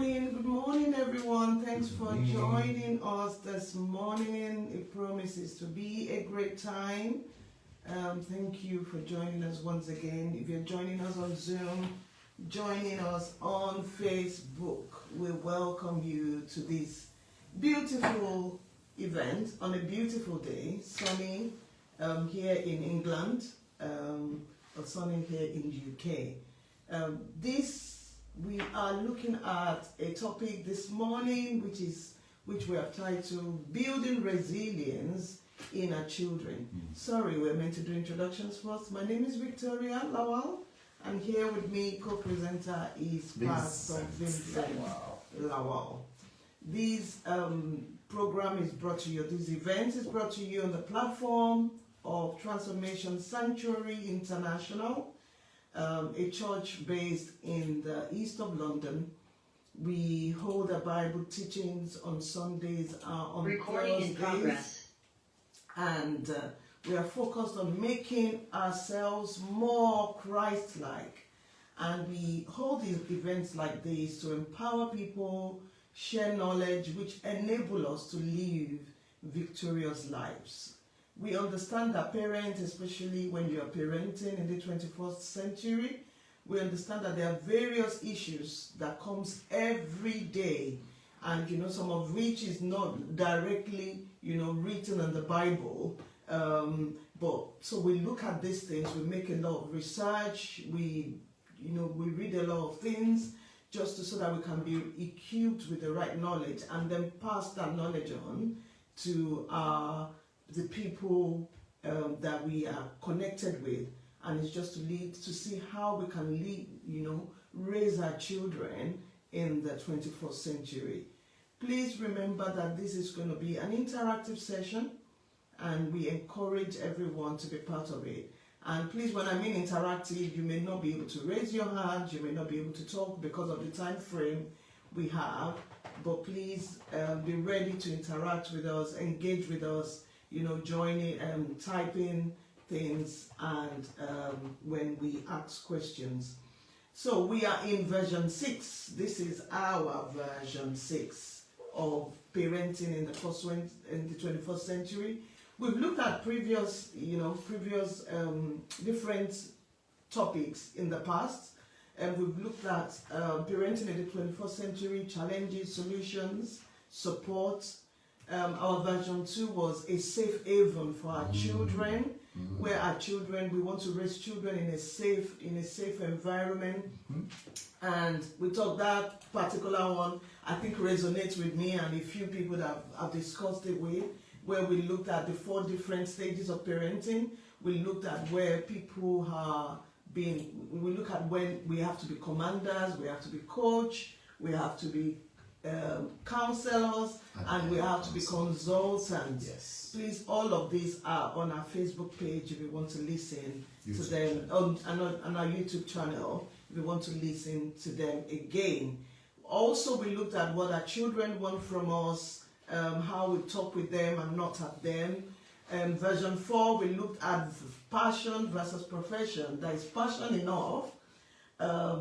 Good morning everyone. Thanks for joining us this morning. It promises to be a great time. Thank you for joining us once again. If you're joining us on Zoom, joining us on Facebook, we welcome you to this beautiful event on a beautiful day, sunny here in England, or sunny here in the UK. We are looking at a topic this morning which we have titled Building Resilience in Our Children. Sorry, we're meant to do introductions first. My name is Victoria Lawal, and here with me, co-presenter is Pastor Vincent Lawal. This program is brought to you, this event is brought to you on the platform of Transformation Sanctuary International, a church based in the east of London. We hold our Bible teachings on Sundays, on Recording Thursdays, in progress. And we are focused on making ourselves more Christ-like. And we hold these events like this to empower people, share knowledge, which enable us to live victorious lives. We understand that parents, especially when you are parenting in the 21st century, we understand that there are various issues that comes every day, and some of which is not directly written in the Bible, but so we look at these things, we make a lot of research, we read a lot of things just so that we can be equipped with the right knowledge and then pass that knowledge on to the people that we are connected with, and it's just to see how we can raise our children in the 21st century. Please remember that this is going to be an interactive session, and we encourage everyone to be part of it. And please, when I mean interactive, you may not be able to raise your hand, you may not be able to talk because of the time frame we have, but please be ready to interact with us, engage with us, joining, typing things, and when we ask questions. So we are in version 6. This is our version 6 of parenting in the 21st century. We've looked at previous different topics in the past, and we've looked at parenting in the 21st century, challenges, solutions, support. Our version 2 was a safe haven for our children, where our children, we want to raise children in a safe environment. And we thought that particular one, I think, resonates with me and a few people that I've discussed it with, where we looked at the 4 different stages of parenting. We looked at where people are being, we look at when we have to be commanders, we have to be coach, we have to be counselors, and we have to be consultants. Yes. Please, all of these are on our Facebook page if you want to listen to them, on our YouTube channel if you want to listen to them again. Also, we looked at what our children want from us, how we talk with them and not at them. Version 4, we looked at passion versus profession. There is passion enough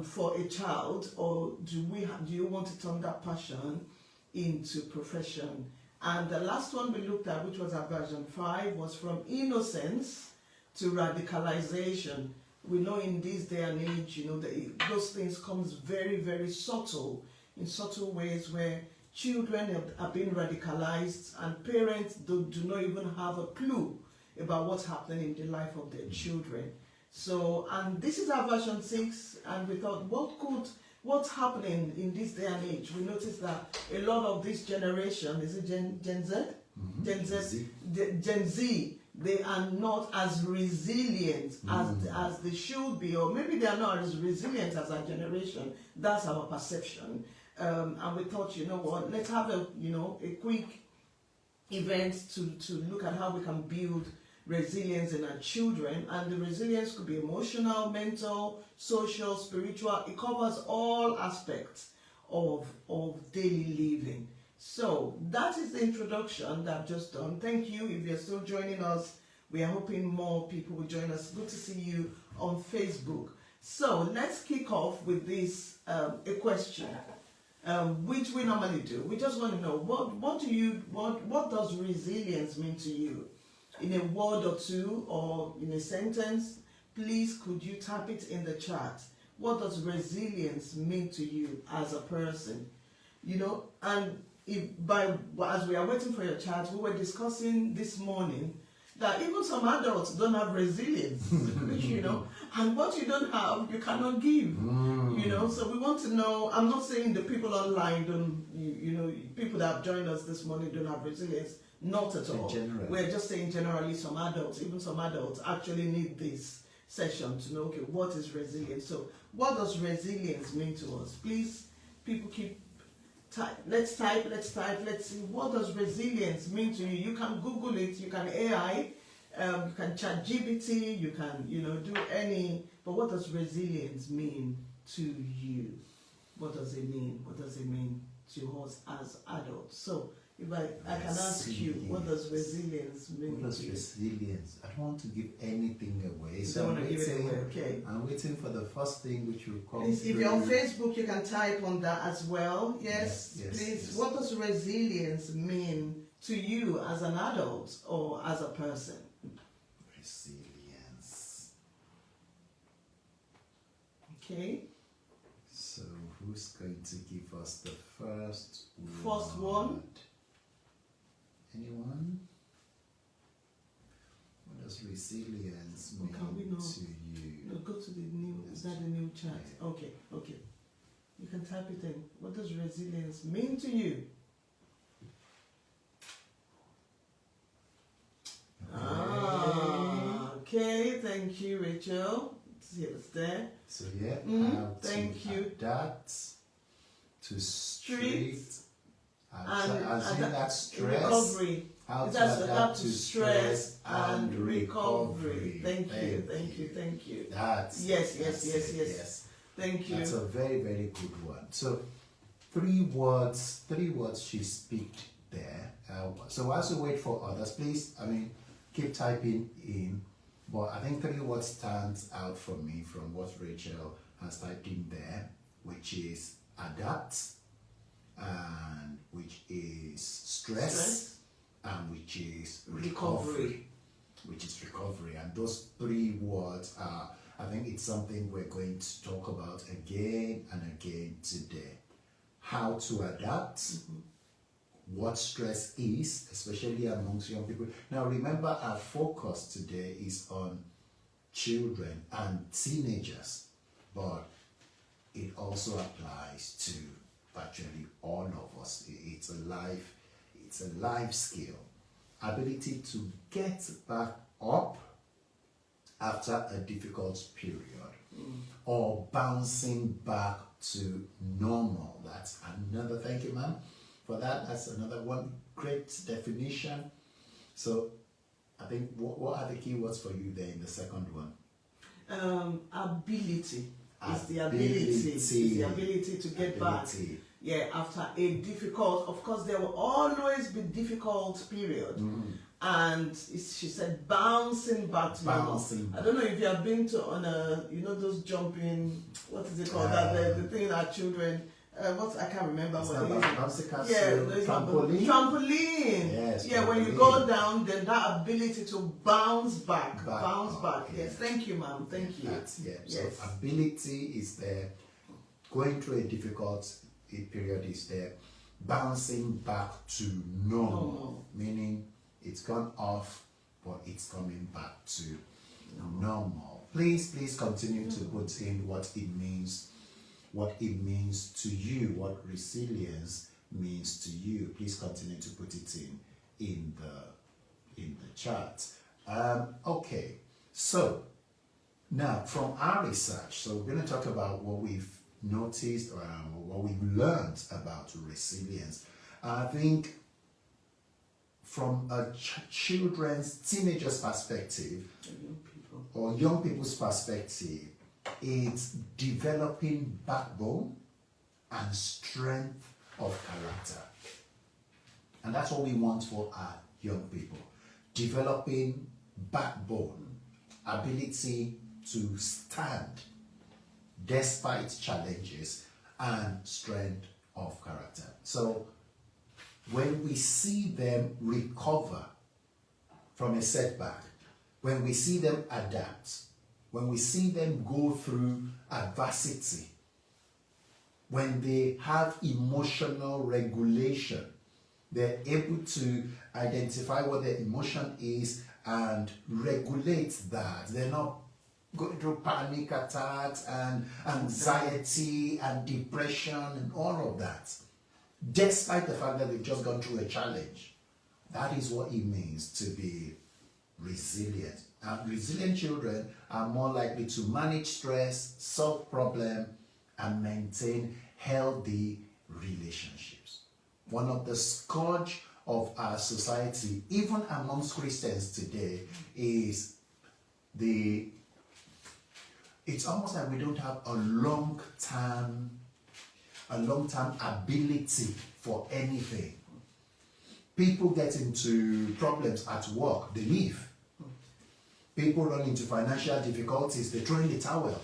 for a child, or do you want to turn that passion into profession? And the last one we looked at, which was our version 5, was from innocence to radicalization. We know in this day and age, those things comes very, very subtle, in subtle ways, where children are being radicalized and parents do not even have a clue about what's happening in the life of their children. So, and this is our version 6, and we thought, what's happening in this day and age? We noticed that a lot of this generation, is it Gen Z? Gen Z, they are not as resilient as they should be, or maybe they are not as resilient as our generation. That's our perception. And we thought, let's have a quick event to look at how we can build resilience in our children. And the resilience could be emotional, mental, social, spiritual. It covers all aspects of daily living. So that is the introduction that I've just done. Thank you. If you're still joining us, we are hoping more people will join us. Good to see you on Facebook. So let's kick off with this a question. which we normally do. We just want to know what does resilience mean to you? In a word or two or in a sentence, please could you type it in the chat? What does resilience mean to you as a person? You know, and as we are waiting for your chat, we were discussing this morning that even some adults don't have resilience, you know, and what you don't have, you cannot give, you know. So we want to know, I'm not saying the people online don't, you know, people that have joined us this morning don't have resilience, not at all. We're just saying generally some adults, even some adults actually need this session to know, okay, what is resilience? So what does resilience mean to us? Please, people keep let's type, let's see, what does resilience mean to you? You can Google it, you can AI, you can chat GBT, you can, you know, do any, but what does resilience mean to you? What does it mean? What does it mean to us as adults? So if I can ask you, what does resilience mean? What does resilience? I don't want to give anything away. You So don't want to give it away, okay. I'm waiting for the first thing which will come. Please, if you're on Facebook, you can type on that as well. Yes, please. Yes. What does resilience mean to you as an adult or as a person? Resilience. Okay. So who's going to give us the first one? Anyone? What does resilience mean to you? No, go to the new, is that the new chat? Yeah. Okay. You can type it in. What does resilience mean to you? Okay, thank you, Rachel. It's there. So yeah, thank you. Adapt to street. And stress. Recovery. How to adapt to stress and recovery. Thank you. That's yes. Thank you. That's a very, very good one. So three words she speak there. So as we wait for others, please, keep typing in. But I think three words stands out for me from what Rachel has typed in there, which is adapt, and which is stress, and which is recovery. And those three words are, I think it's something we're going to talk about again and again today. How to adapt, what stress is, especially amongst young people. Now remember, our focus today is on children and teenagers, but it also applies to virtually all of us. It's a life skill. Ability to get back up after a difficult period, or bouncing back to normal. That's another, thank you ma'am for that. That's another one great definition. So I think what are the key words for you there in the second one? Ability. It's the ability to get back. Yeah, after a difficult, of course there will always be difficult period. And she said bouncing back to normal. I don't know if you have been to those jumping, what is it called, the thing that children, I can't remember what it is. Yeah, trampoline. Yes. Yeah, when you go down, then that ability to bounce back. Yes, thank you, ma'am. Thank you. So ability is there. Going through a difficult period is there. Bouncing back to normal, meaning it's gone off, but it's coming back to normal. Please continue to put in what it means to you, what resilience means to you. Please continue to put it in the chat. Okay, so now from our research, so we're going to talk about what we've noticed or what we've learned about resilience. I think from a teenagers' perspective, or young people's perspective, it's developing backbone and strength of character. And that's what we want for our young people. Developing backbone, ability to stand despite challenges, and strength of character. So when we see them recover from a setback, when we see them adapt, when we see them go through adversity, when they have emotional regulation, they're able to identify what their emotion is and regulate that. They're not going through panic attacks and anxiety and depression and all of that, despite the fact that they've just gone through a challenge. That is what it means to be resilient. And resilient children are more likely to manage stress, solve problems, and maintain healthy relationships. One of the scourge of our society, even amongst Christians today, is it's almost like we don't have a long-term ability for anything. People get into problems at work, they leave. People run into financial difficulties, they throw in the towel.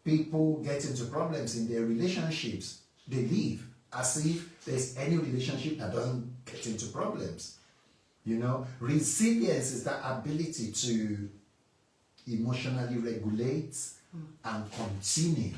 People get into problems in their relationships, they leave, as if there's any relationship that doesn't get into problems. You know, resilience is that ability to emotionally regulate and continue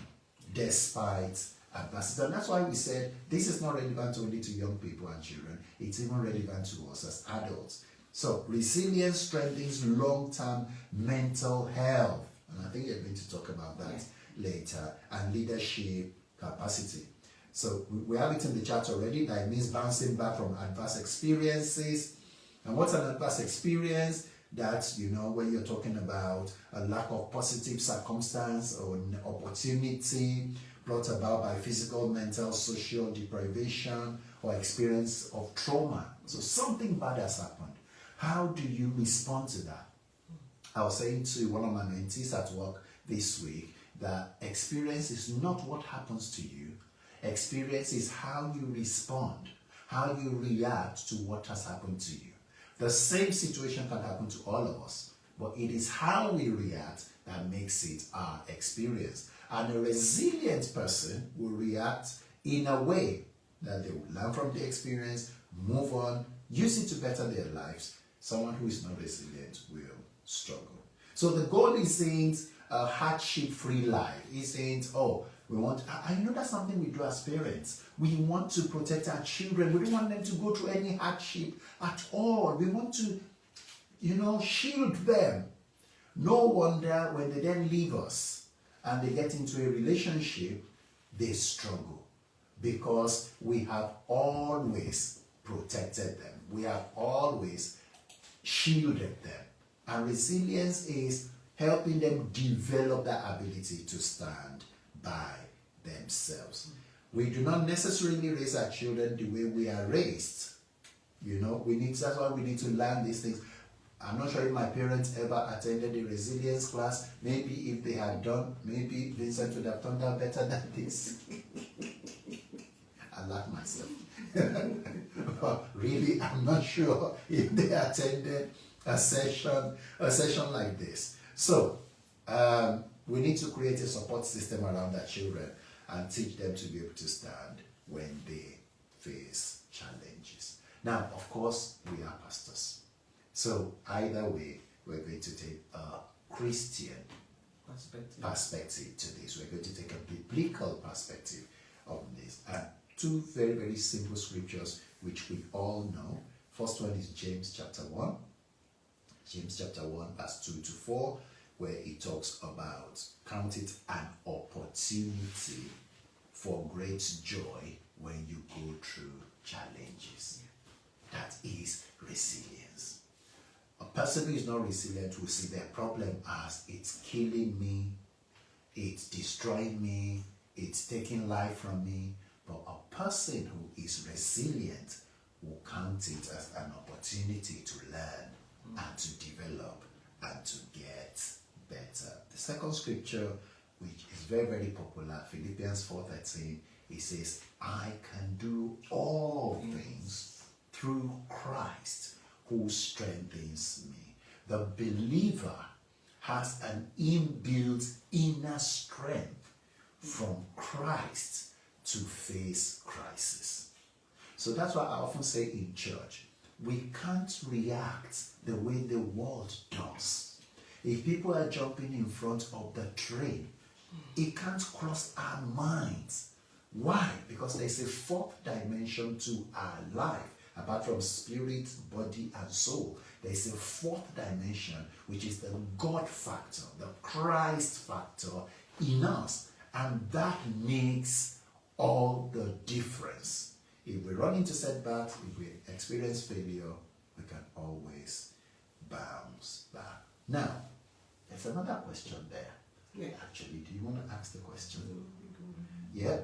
despite adversity. And that's why we said this is not relevant only to young people and children, it's even relevant to us as adults. So resilience strengthens long-term mental health, and I think you're going to talk about that later, and leadership capacity. So we have it in the chat already, that it means bouncing back from adverse experiences. And what's an adverse experience? That's, you know, when you're talking about a lack of positive circumstance or an opportunity brought about by physical, mental, social deprivation or experience of trauma. So something bad has happened. How do you respond to that? I was saying to one of my mentees at work this week that experience is not what happens to you. Experience is how you respond, how you react to what has happened to you. The same situation can happen to all of us, but it is how we react that makes it our experience. And a resilient person will react in a way that they will learn from the experience, move on, use it to better their lives. Someone who is not resilient will struggle. So the goal isn't a hardship-free life. Isn't, oh, we want, I know that's something we do as parents. We want to protect our children. We don't want them to go through any hardship at all. We want to, you know, shield them. No wonder when they then leave us and they get into a relationship, they struggle. Because we have always protected them. We have always shielded them. And resilience is helping them develop that ability to stand by themselves. We do not necessarily raise our children the way we are raised. You know, that's why we need to learn these things. I'm not sure if my parents ever attended a resilience class. Maybe if they had done, maybe Vincent would have turned out better than this. I laugh myself. But really, I'm not sure if they attended a session like this. So, we need to create a support system around our children and teach them to be able to stand when they face challenges. Now, of course, we are pastors. So, either way, we're going to take a Christian perspective to this. We're going to take a biblical perspective on this. And two very, very simple scriptures which we all know. First one is James chapter 1. James chapter 1 verse 2 to 4, where it talks about count it an opportunity for great joy when you go through challenges. That is resilience. A person who is not resilient will see their problem as it's killing me, it's destroying me, it's taking life from me. But a person who is resilient will count it as an opportunity to learn and to develop and to get better. The second scripture, which is very, very popular, Philippians 4:13, it says, I can do all things through Christ who strengthens me. The believer has an inbuilt inner strength from Christ to face crisis. So that's why I often say in church, we can't react the way the world does. If people are jumping in front of the train, it can't cross our minds. Why? Because there's a fourth dimension to our life. Apart from spirit, body, and soul, there's a fourth dimension, which is the God factor, the Christ factor in us. And that makes all the difference. If we run into setbacks, if we experience failure, we can always bounce back. Now, there's another question there. Yeah. Actually, do you want to ask the question? Yeah.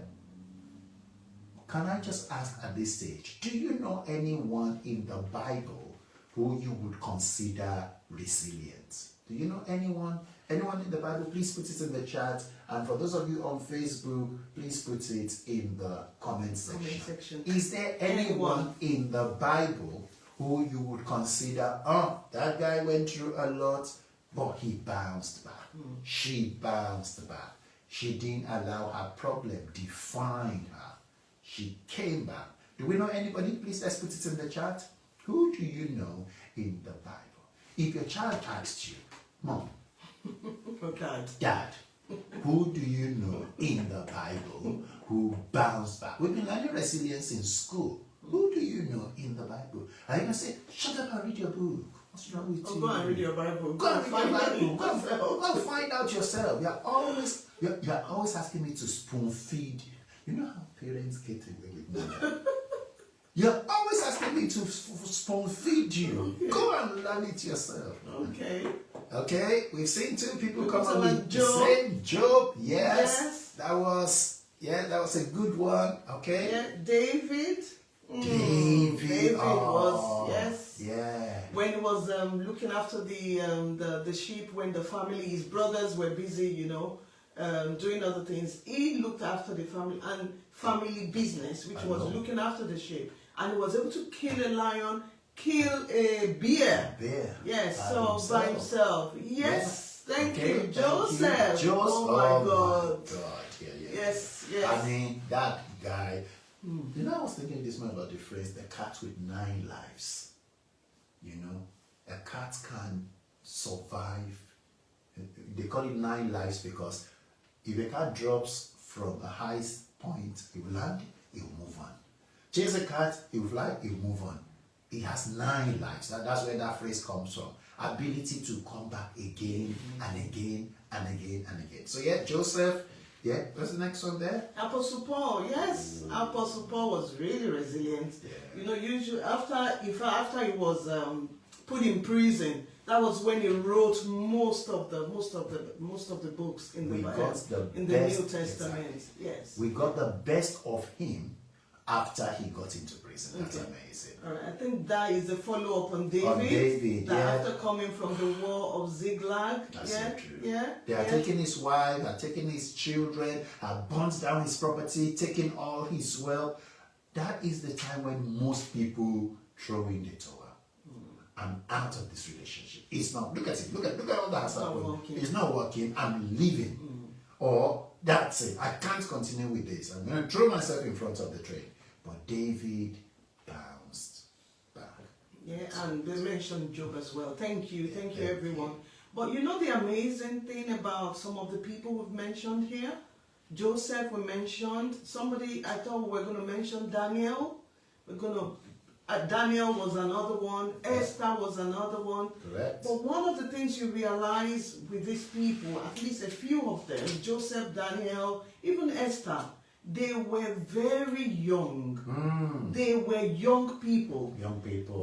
Can I just ask at this stage, do you know anyone in the Bible who you would consider resilient? Do you know anyone? Anyone in the Bible? Please put it in the chat. And for those of you on Facebook, please put it in the comment section. Is there anyone in the Bible who you would consider, oh, that guy went through a lot, but he bounced back. She bounced back. She didn't allow her problem define her. She came back. Do we know anybody? Please, let's put it in the chat. Who do you know in the Bible? If your child asks you, Mom, Dad, who do you know in the Bible who bounced back? We've been learning resilience in school. Who do you know in the Bible? Are you going to say, shut up and read your book? What's wrong with you? Go and read your Bible. Go and read your Bible. Go and find out yourself. You're always asking me to spoon feed you. You know how parents get away with money? You're always asking me to spoon feed you. Okay. Go and learn it yourself. Okay. Okay, we've seen two people come up with the same Job. Yes. That was a good one. Okay. Yeah, David. David was, yes. Yeah. When he was looking after the sheep, when his brothers were busy, doing other things, he looked after the family business, which was looking after the sheep, and he was able to kill a lion, kill a bear. Yes, by himself. Yes, thank you, Joseph. Oh my God. Yeah. Yes. I mean, that guy. I was thinking this morning about the phrase, the cat with 9 lives. A cat can survive. They call it 9 lives because if a cat drops from a high point, it will land, it will move on. Chase a cat, it will fly, it will move on. It has 9 lives. That's where that phrase comes from. Ability to come back again and again and again and again. So Joseph. Yeah, what's the next one there? Apostle Paul, yes. Ooh. Apostle Paul was really resilient. Yeah. Usually after he was put in prison, that was when he wrote most of the books in the Bible, in the New Testament. Exactly. Yes. We got the best of him after he got into prison. That's amazing. All right. I think that is the follow-up on David. After coming from the war of Ziklag. That's so true. Yeah. They are taking his wife, are taking his children, have burnt down his property, taking all his wealth. That is the time when most people throw in the towel. I'm out of this relationship. It's not. Look at it. Look at all that has happened. It's not working. I'm leaving. Or that's it. I can't continue with this. I'm going to throw myself in front of the train. But David bounced back. Yeah, and they mentioned Job as well. Thank you everyone. But the amazing thing about some of the people we've mentioned here, Joseph we mentioned, somebody I thought we were going to mention Daniel. Daniel was another one, Esther was another one. Correct. But one of the things you realize with these people, at least a few of them, Joseph, Daniel, even Esther, they were very young. They were young people.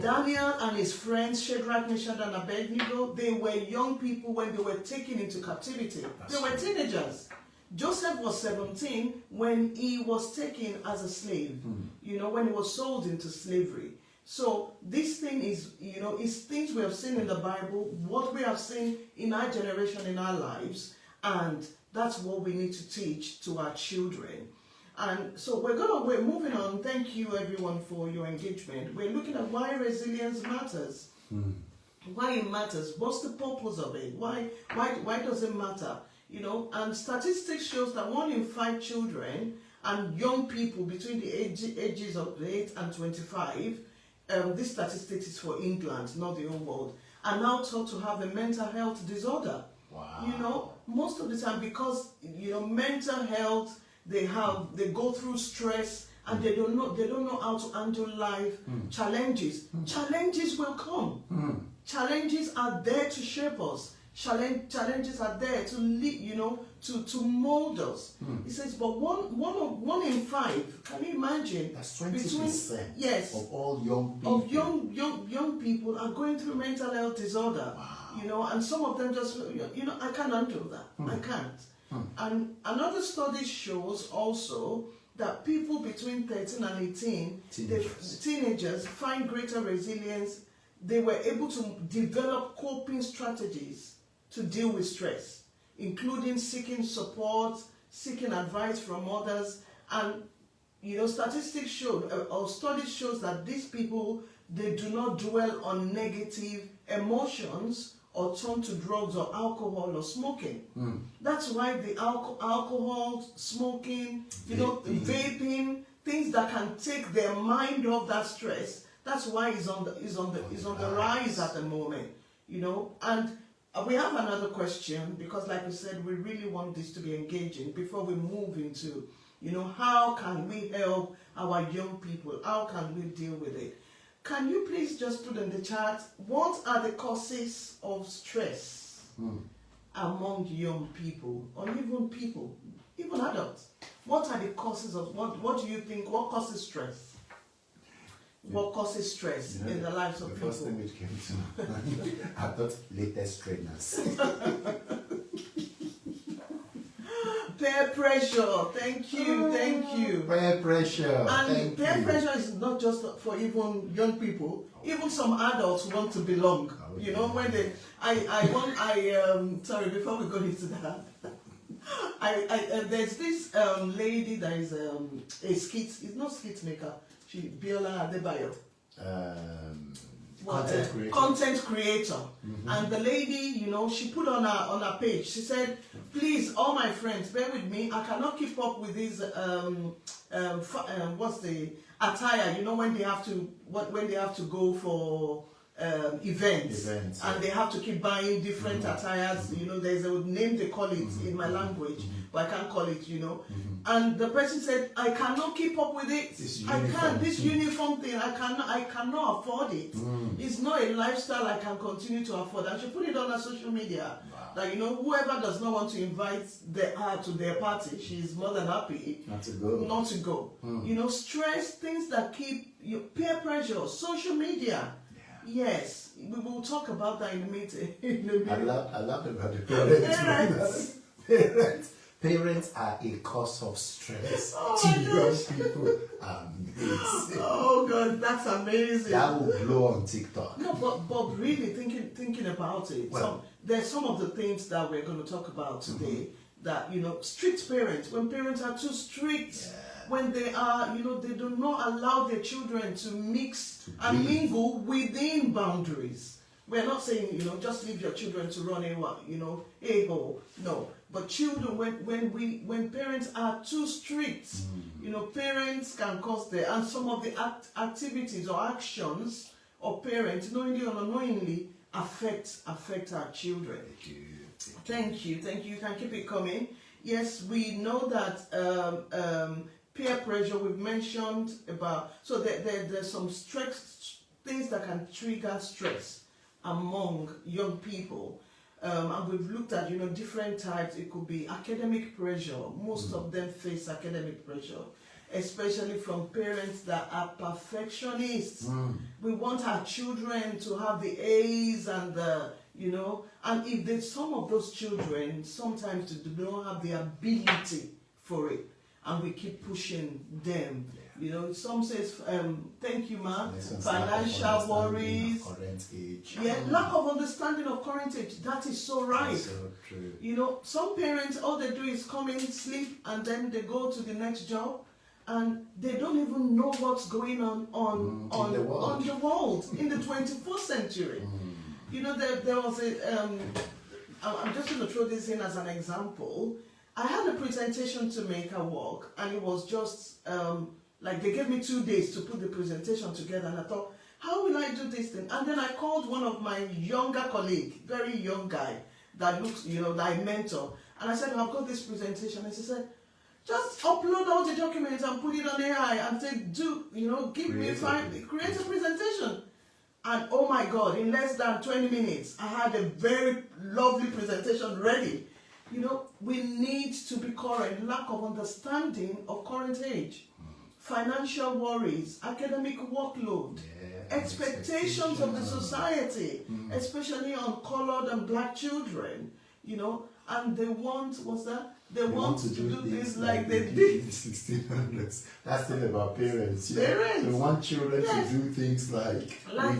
Daniel and his friends, Shadrach, Meshach, and Abednego, they were young people when they were taken into captivity. They were teenagers. Joseph was 17 when he was taken as a slave, when he was sold into slavery. So this thing is, is things we have seen in the Bible, what we have seen in our generation, in our lives, and that's what we need to teach to our children. And so we're moving on. Thank you everyone for your engagement. We're looking at why resilience matters. Why it matters. What's the purpose of it? Why does it matter? And statistics shows that 1 in 5 children and young people between the ages of 8 and 25, this statistics is for England, not the whole world, are now thought to have a mental health disorder. Wow. You know, most of the time, because, you know, mental health, they go through stress, and they don't know how to handle life challenges. Challenges will come. Challenges are there to shape us. Challenges are there to lead, you know, to mold us. He says, but one in 5, can you imagine? That's 20%. Yes, of all young people. Of young people are going through mental health disorder. Wow. You know, and some of them just, you know, I can't handle that. I can't. And another study shows also that people between 13 and 18, teenagers find greater resilience. They were able to develop coping strategies to deal with stress, including seeking support, seeking advice from others. And, you know, statistics show, or studies shows that these people, they do not dwell on negative emotions or turn to drugs or alcohol or smoking. That's why the alcohol, smoking, you know, vaping, things that can take their mind off that stress. That's why it's on the rise at the moment, you know. And we have another question, because like we said, we really want this to be engaging before we move into, you know, how can we help our young people? How can we deal with it? Can you please just put in the chat, what are the causes of stress among young people, or even adults? What are the causes of, what do you think, what causes stress? What causes stress in the lives of people? The first thing which came to mind, I thought latest trainers. Peer pressure, thank you. Peer pressure, and peer pressure is not just for even young people. Even some adults want to belong. You know, when sorry, before we go into that, there's this lady that is a skit. It's not skit maker. She Biola Adebayo. Content creator. And the lady, you know, she put on her page, she said, please, all my friends, bear with me, I cannot keep up with this what's the attire, you know, when they have to go for events and they have to keep buying different attires, you know, there's a name they call it in my language, but I can't call it, you know. And the person said, I cannot keep up with it. This uniform thing, I cannot afford it. It's not a lifestyle I can continue to afford. And she put it on her social media. Wow. That, you know, whoever does not want to invite her to their party, she's more than happy not to go. You know, stress, things that keep your peer pressure, social media. Yes, we will talk about that in a minute. I love about the parents. Parents are a cause of stress to young people. Amazing. Oh God, that's amazing. That will blow on TikTok. No, but really thinking about it. Well, there's some of the things that we're going to talk about today. That, you know, strict parents. When parents are too strict, when they are, you know, they do not allow their children to mix and mingle within boundaries. We're not saying, you know, just leave your children to run a-hole. No. But children, when parents are too strict, you know, parents can cause and some of the activities or actions of parents, knowingly or unknowingly, affect our children. Thank you. You can keep it coming. Yes, we know that peer pressure we've mentioned about. So there's some stress, things that can trigger stress among young people. And we've looked at, you know, different types. It could be academic pressure. Most of them face academic pressure, especially from parents that are perfectionists. We want our children to have the A's and the, you know, and if there's some of those children, sometimes they don't have the ability for it, and we keep pushing them. You know, some says, thank you, ma, financial worries. Current age. Lack of understanding of current age. That is so right. That's so true. You know, some parents, all they do is come in, sleep, and then they go to the next job, and they don't even know what's going on the world in the 21st century. You know, there was a, I'm just going to throw this in as an example. I had a presentation to make at work, and it was just like they gave me 2 days to put the presentation together, and I thought, how will I do this thing? And then I called one of my younger colleague, very young guy, that looks, that I mentor, and I said, I've got this presentation, and she said, just upload all the documents and put it on AI and say, give me create a presentation. And oh my God, in less than 20 minutes, I had a very lovely presentation ready. We need to be current. Lack of understanding of current age, financial worries, academic workload, expectations of the society, especially on colored and black children, and they want, They want to do things like they did in the 1600s. That's the thing about parents. Parents. They want children to do things like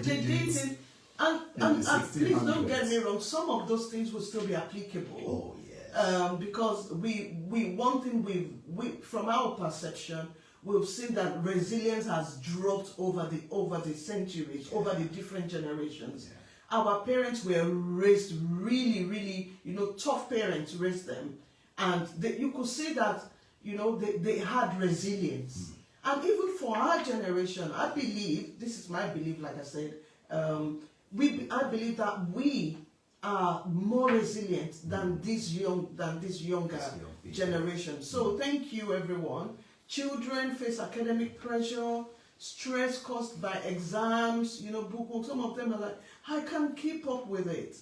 they did it. And please don't get me wrong, some of those things will still be applicable. Oh, yes. Because one thing we from our perception, we've seen that resilience has dropped over the centuries, over the different generations. Yeah. Our parents were raised really, really, tough parents raised them. And you could see that, they had resilience. And even for our generation, I believe, this is my belief, like I said, I believe that we are more resilient than this younger generation. So thank you, everyone. Children face academic pressure, stress caused by exams, book. Some of them are like, I can't keep up with it,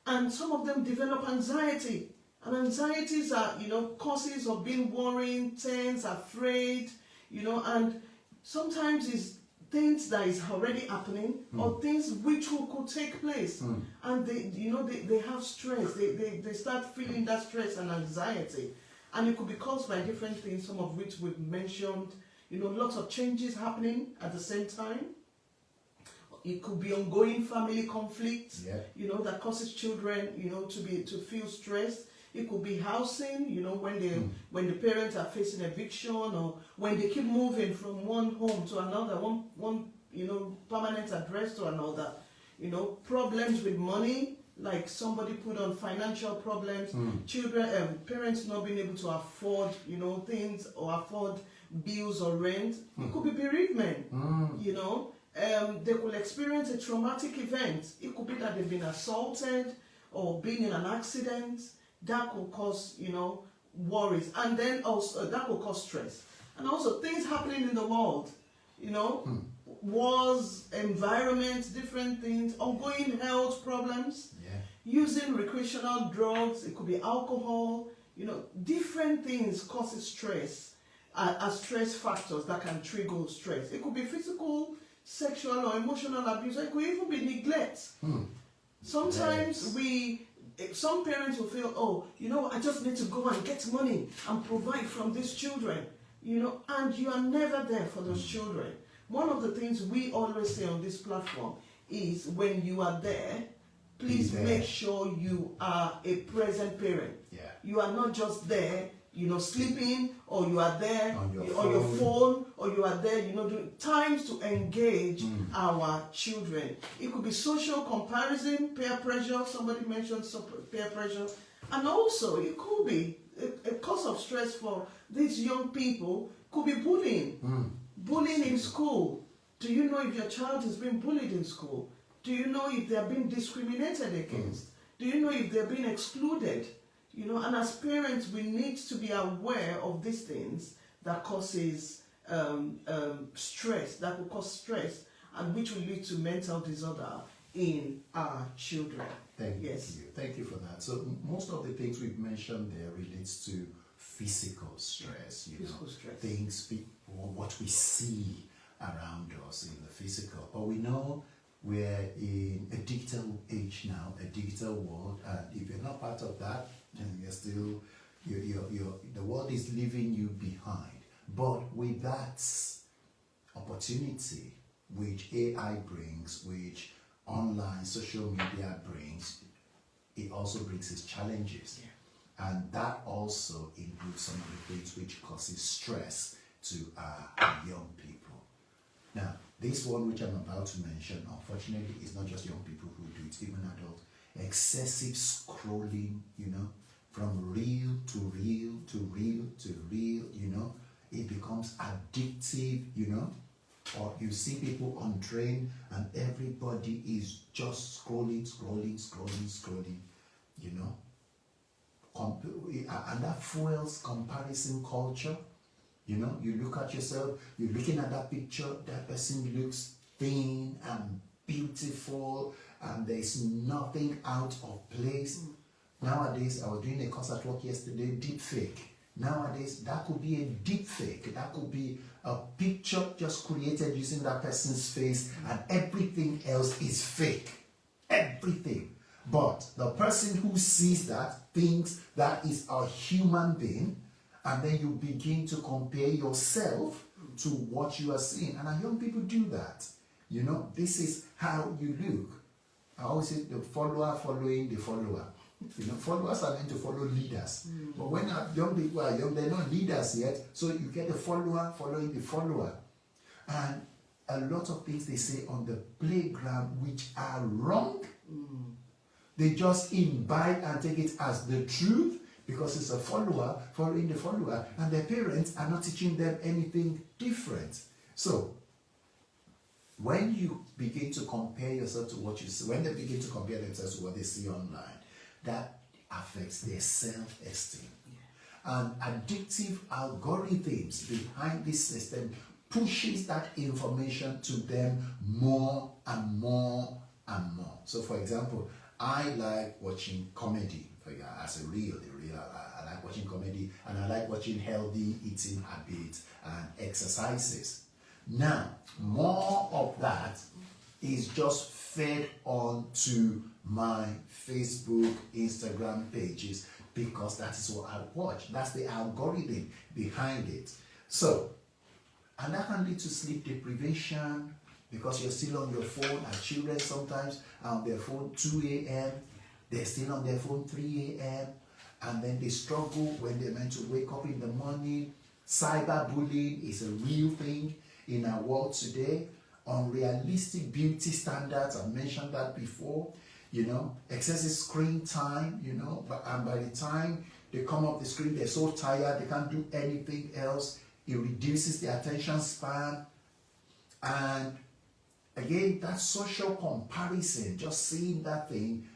and some of them develop anxiety. And anxieties are, causes of being worried, tense, afraid, and sometimes it's things that is already happening or things which could take place. And they have stress. They start feeling that stress and anxiety. And it could be caused by different things, some of which we've mentioned, lots of changes happening at the same time. It could be ongoing family conflicts, that causes children, to feel stressed. It could be housing, when the parents are facing eviction, or when they keep moving from one home to another, one permanent address to another. Problems with money, like somebody put on financial problems, parents not being able to afford, things or afford bills or rent. It could be bereavement, they could experience a traumatic event. It could be that they've been assaulted or been in an accident. That could cause, worries. And then also, that could cause stress. And also, things happening in the world, wars, environment, different things, ongoing health problems, using recreational drugs, it could be alcohol, different things causes stress, as stress factors that can trigger stress. It could be physical, sexual, or emotional abuse. It could even be neglect. Sometimes some parents will feel, I just need to go and get money and provide from these children, and you are never there for those children. One of the things we always say on this platform is, when you are there, please make sure you are a present parent. You are not just there, sleeping, or you are there on your phone, or you are there, doing times to engage our children. It could be social comparison, peer pressure. Somebody mentioned peer pressure. And also, it could be a cause of stress for these young people, could be bullying. Bullying in school. Do you know if your child is being bullied in school? Do you know if they are being discriminated against? Do you know if they're being excluded? And as parents, we need to be aware of these things that causes stress, that will cause stress, and which will lead to mental disorder in our children. Thank you. Thank you for that. So most of the things we've mentioned there relates to physical stress. Physical stress. Things, what we see around us in the physical. But we know we're in a digital age now, a digital world, and if you're not part of that, then you're still, the world is leaving you behind. But with that opportunity which AI brings, which online social media brings, it also brings its challenges. And that also includes some of the things which causes stress to our young people. Now, this one which I'm about to mention, unfortunately, is not just young people who do it, even adults. Excessive scrolling, from real to real to real to real, you know. It becomes addictive, you know. Or you see people on train and everybody is just scrolling, you know. And that fuels comparison culture. You know, you look at yourself, you're looking at that picture, that person looks thin and beautiful and there's nothing out of place. Nowadays, I was doing a course at work yesterday, deep fake. Nowadays, that could be a deep fake. That could be a picture just created using that person's face and everything else is fake. Everything. But the person who sees that thinks that is a human being, and then you begin to compare yourself to what you are seeing. And our young people do that. You know, this is how you look. I always say the follower following the follower. You know, followers are meant to follow leaders. But when our young people are young, they're not leaders yet. So you get a follower following the follower. And a lot of things they say on the playground which are wrong, they just imbibe and take it as the truth because it's a follower following the follower. And their parents are not teaching them anything different. So when you begin to compare yourself to what you see, when they begin to compare themselves to what they see online, that affects their self-esteem. And addictive algorithms behind this system pushes that information to them more and more and more. So for example, I like watching comedy. As a real, I like watching comedy and I like watching healthy eating habits and exercises. Now, more of that is just fed on to my Facebook, Instagram pages because that is what I watch. That's the algorithm behind it. So, and that can lead to sleep deprivation because you're still on your phone. Our children sometimes are on their phone 2 a.m. They're still on their phone 3 a.m. and then they struggle when they're meant to wake up in the morning. Cyberbullying is a real thing in our world today. Unrealistic beauty standards, I mentioned that before, you know, excessive screen time, you know, and by the time they come off the screen, they're so tired, they can't do anything else. It reduces their attention span. And again, that social comparison, just seeing that thing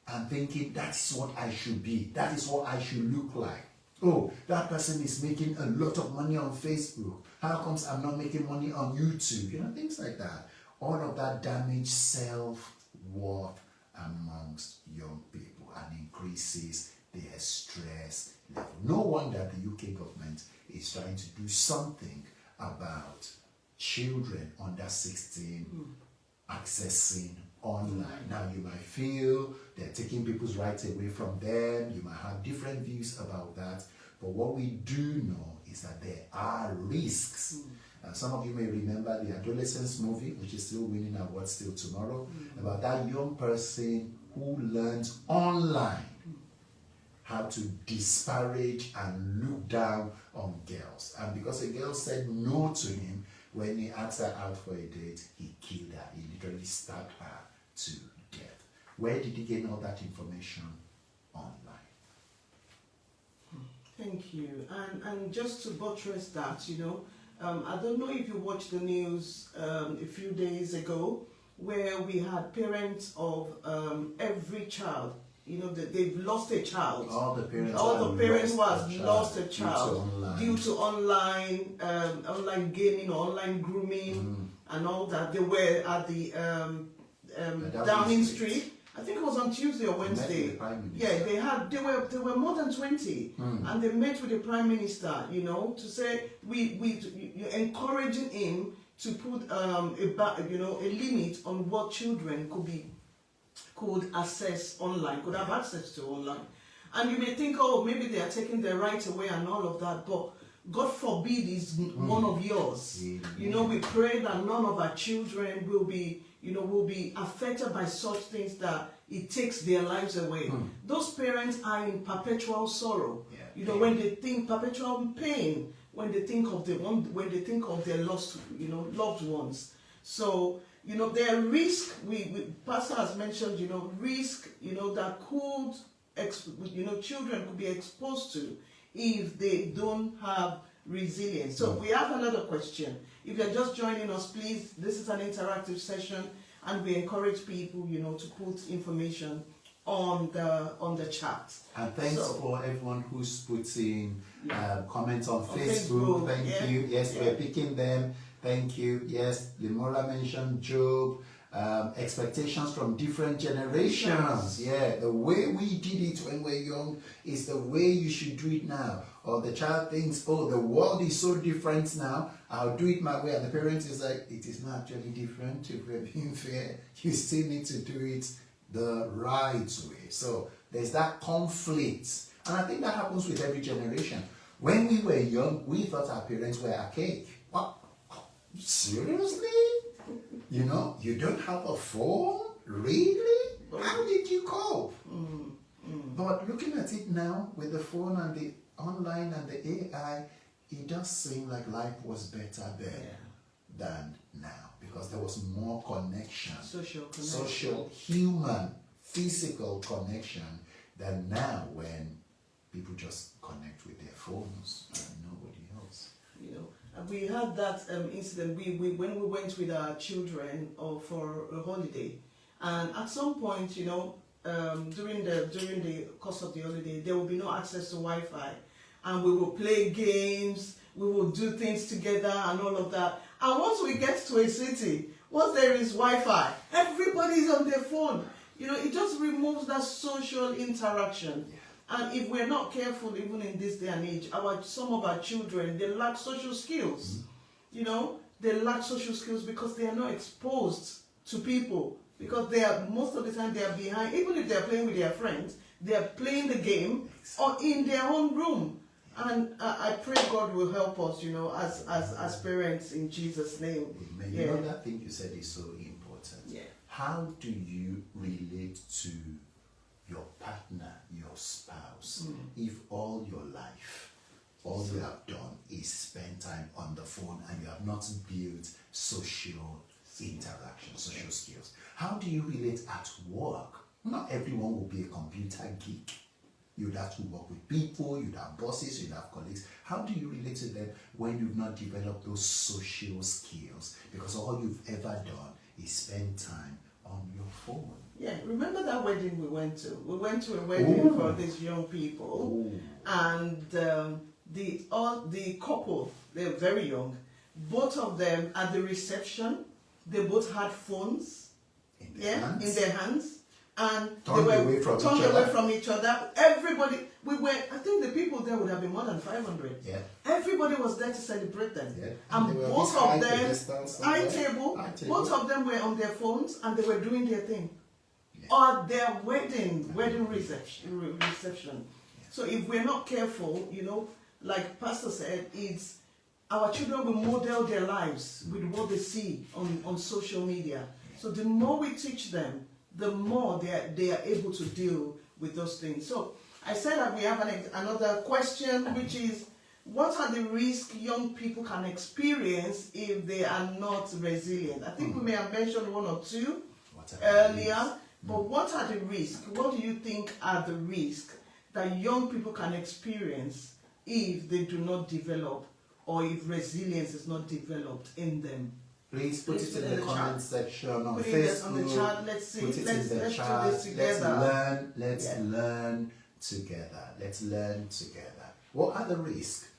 and thinking that's what I should be, that is what I should look like. Oh, that person is making a lot of money on Facebook. How comes I'm not making money on YouTube? You know, things like that. All of that damage self-worth amongst young people and increases their stress level. No wonder the UK government is trying to do something about children under 16 accessing online. Now you might feel they're taking people's rights away from them. You might have different views about that. But what we do know is that there are risks. And some of you may remember the Adolescence movie, which is still winning awards still tomorrow, about that young person who learned online how to disparage and look down on girls. And because a girl said no to him when he asked her out for a date, he killed her. He literally stabbed her to death. Where did he gain all that information? Online. Thank you. And just to buttress that, you know, I don't know if you watched the news a few days ago where we had parents of every child, you know, they've lost a child. All the parents who has lost a child due to online gaming or online grooming and all that. They were at the Downing Street. I think it was on Tuesday or Wednesday. Yeah, they were more than 20, and they met with the Prime Minister, you know, to say you're encouraging him to put a limit on what children could access online, could have access to online. And you may think, oh, maybe they are taking their rights away and all of that, but God forbid is one of yours. You know, we pray that none of our children will be affected by such things that it takes their lives away. Those parents are in perpetual sorrow. You know, when they think perpetual pain, when they think of their lost, loved ones. So, there are risk. Pastor has mentioned, risk, that could children could be exposed to if they don't have resilience. So we have another question. If you're just joining us, please, this is an interactive session, and we encourage people, to put information on the chat. And thanks for everyone who's putting comments on Facebook. Thank you. Yes, we're picking them. Thank you. Yes, Limora mentioned Job. Expectations from different generations. Yeah, the way we did it when we're young is the way you should do it now. Or the child thinks, oh, the world is so different now, I'll do it my way. And the parent is like, it is not actually different. If we're being fair, you still need to do it the right way. So there's that conflict. And I think that happens with every generation. When we were young, we thought our parents were archaic. What? Seriously? You don't have a phone? Really? How did you cope? But looking at it now, with the phone and the online and the AI, it does seem like life was better then than now, because there was more connection. Social, human, physical connection than now, when people just connect with their phones and nobody else. We had that incident. When we went with our children for a holiday, and at some point, during the course of the holiday, there will be no access to Wi-Fi, and we will play games, we will do things together, and all of that. And once we get to a city, once there is Wi-Fi, everybody's on their phone. It just removes that social interaction. And if we're not careful, even in this day and age, some of our children, they lack social skills. They lack social skills because they are not exposed to people. Because most of the time they are behind, even if they are playing with their friends, they are playing the game or in their own room. And I pray God will help us, as parents, in Jesus' name. Amen. That thing you said is so important. Yeah. How do you relate to your partner, your spouse, if all your life, all you have done is spend time on the phone and you have not built social interaction, social skills? How do you relate at work? Not everyone will be a computer geek. You'd have to work with people, you'd have bosses, you'd have colleagues. How do you relate to them when you've not developed those social skills? Because all you've ever done is spend time on your phone. Yeah, remember that wedding we went to? We went to a wedding for these young people, and the couple, they're very young. Both of them at the reception, they both had phones in their hands, and turned away from each other. Everybody, I think the people there would have been more than 500. Yeah. Everybody was there to celebrate them. Yeah. And both of them, high table, both of them were on their phones and they were doing their thing. Or their wedding reception. Yeah. So if we're not careful, like Pastor said, it's our children will model their lives with what they see on social media. Yeah. So the more we teach them, the more they are able to deal with those things. So I said that we have another question, which is, what are the risks young people can experience if they are not resilient? I think we may have mentioned one or two earlier. But what are the risks? What do you think are the risks that young people can experience if they do not develop, or if resilience is not developed in them? Please put it in the comment section on Facebook. Facebook. On the chat. Let's see. Put it let's in the let's chat. do this together. Let's learn together. Let's learn together. What are the risks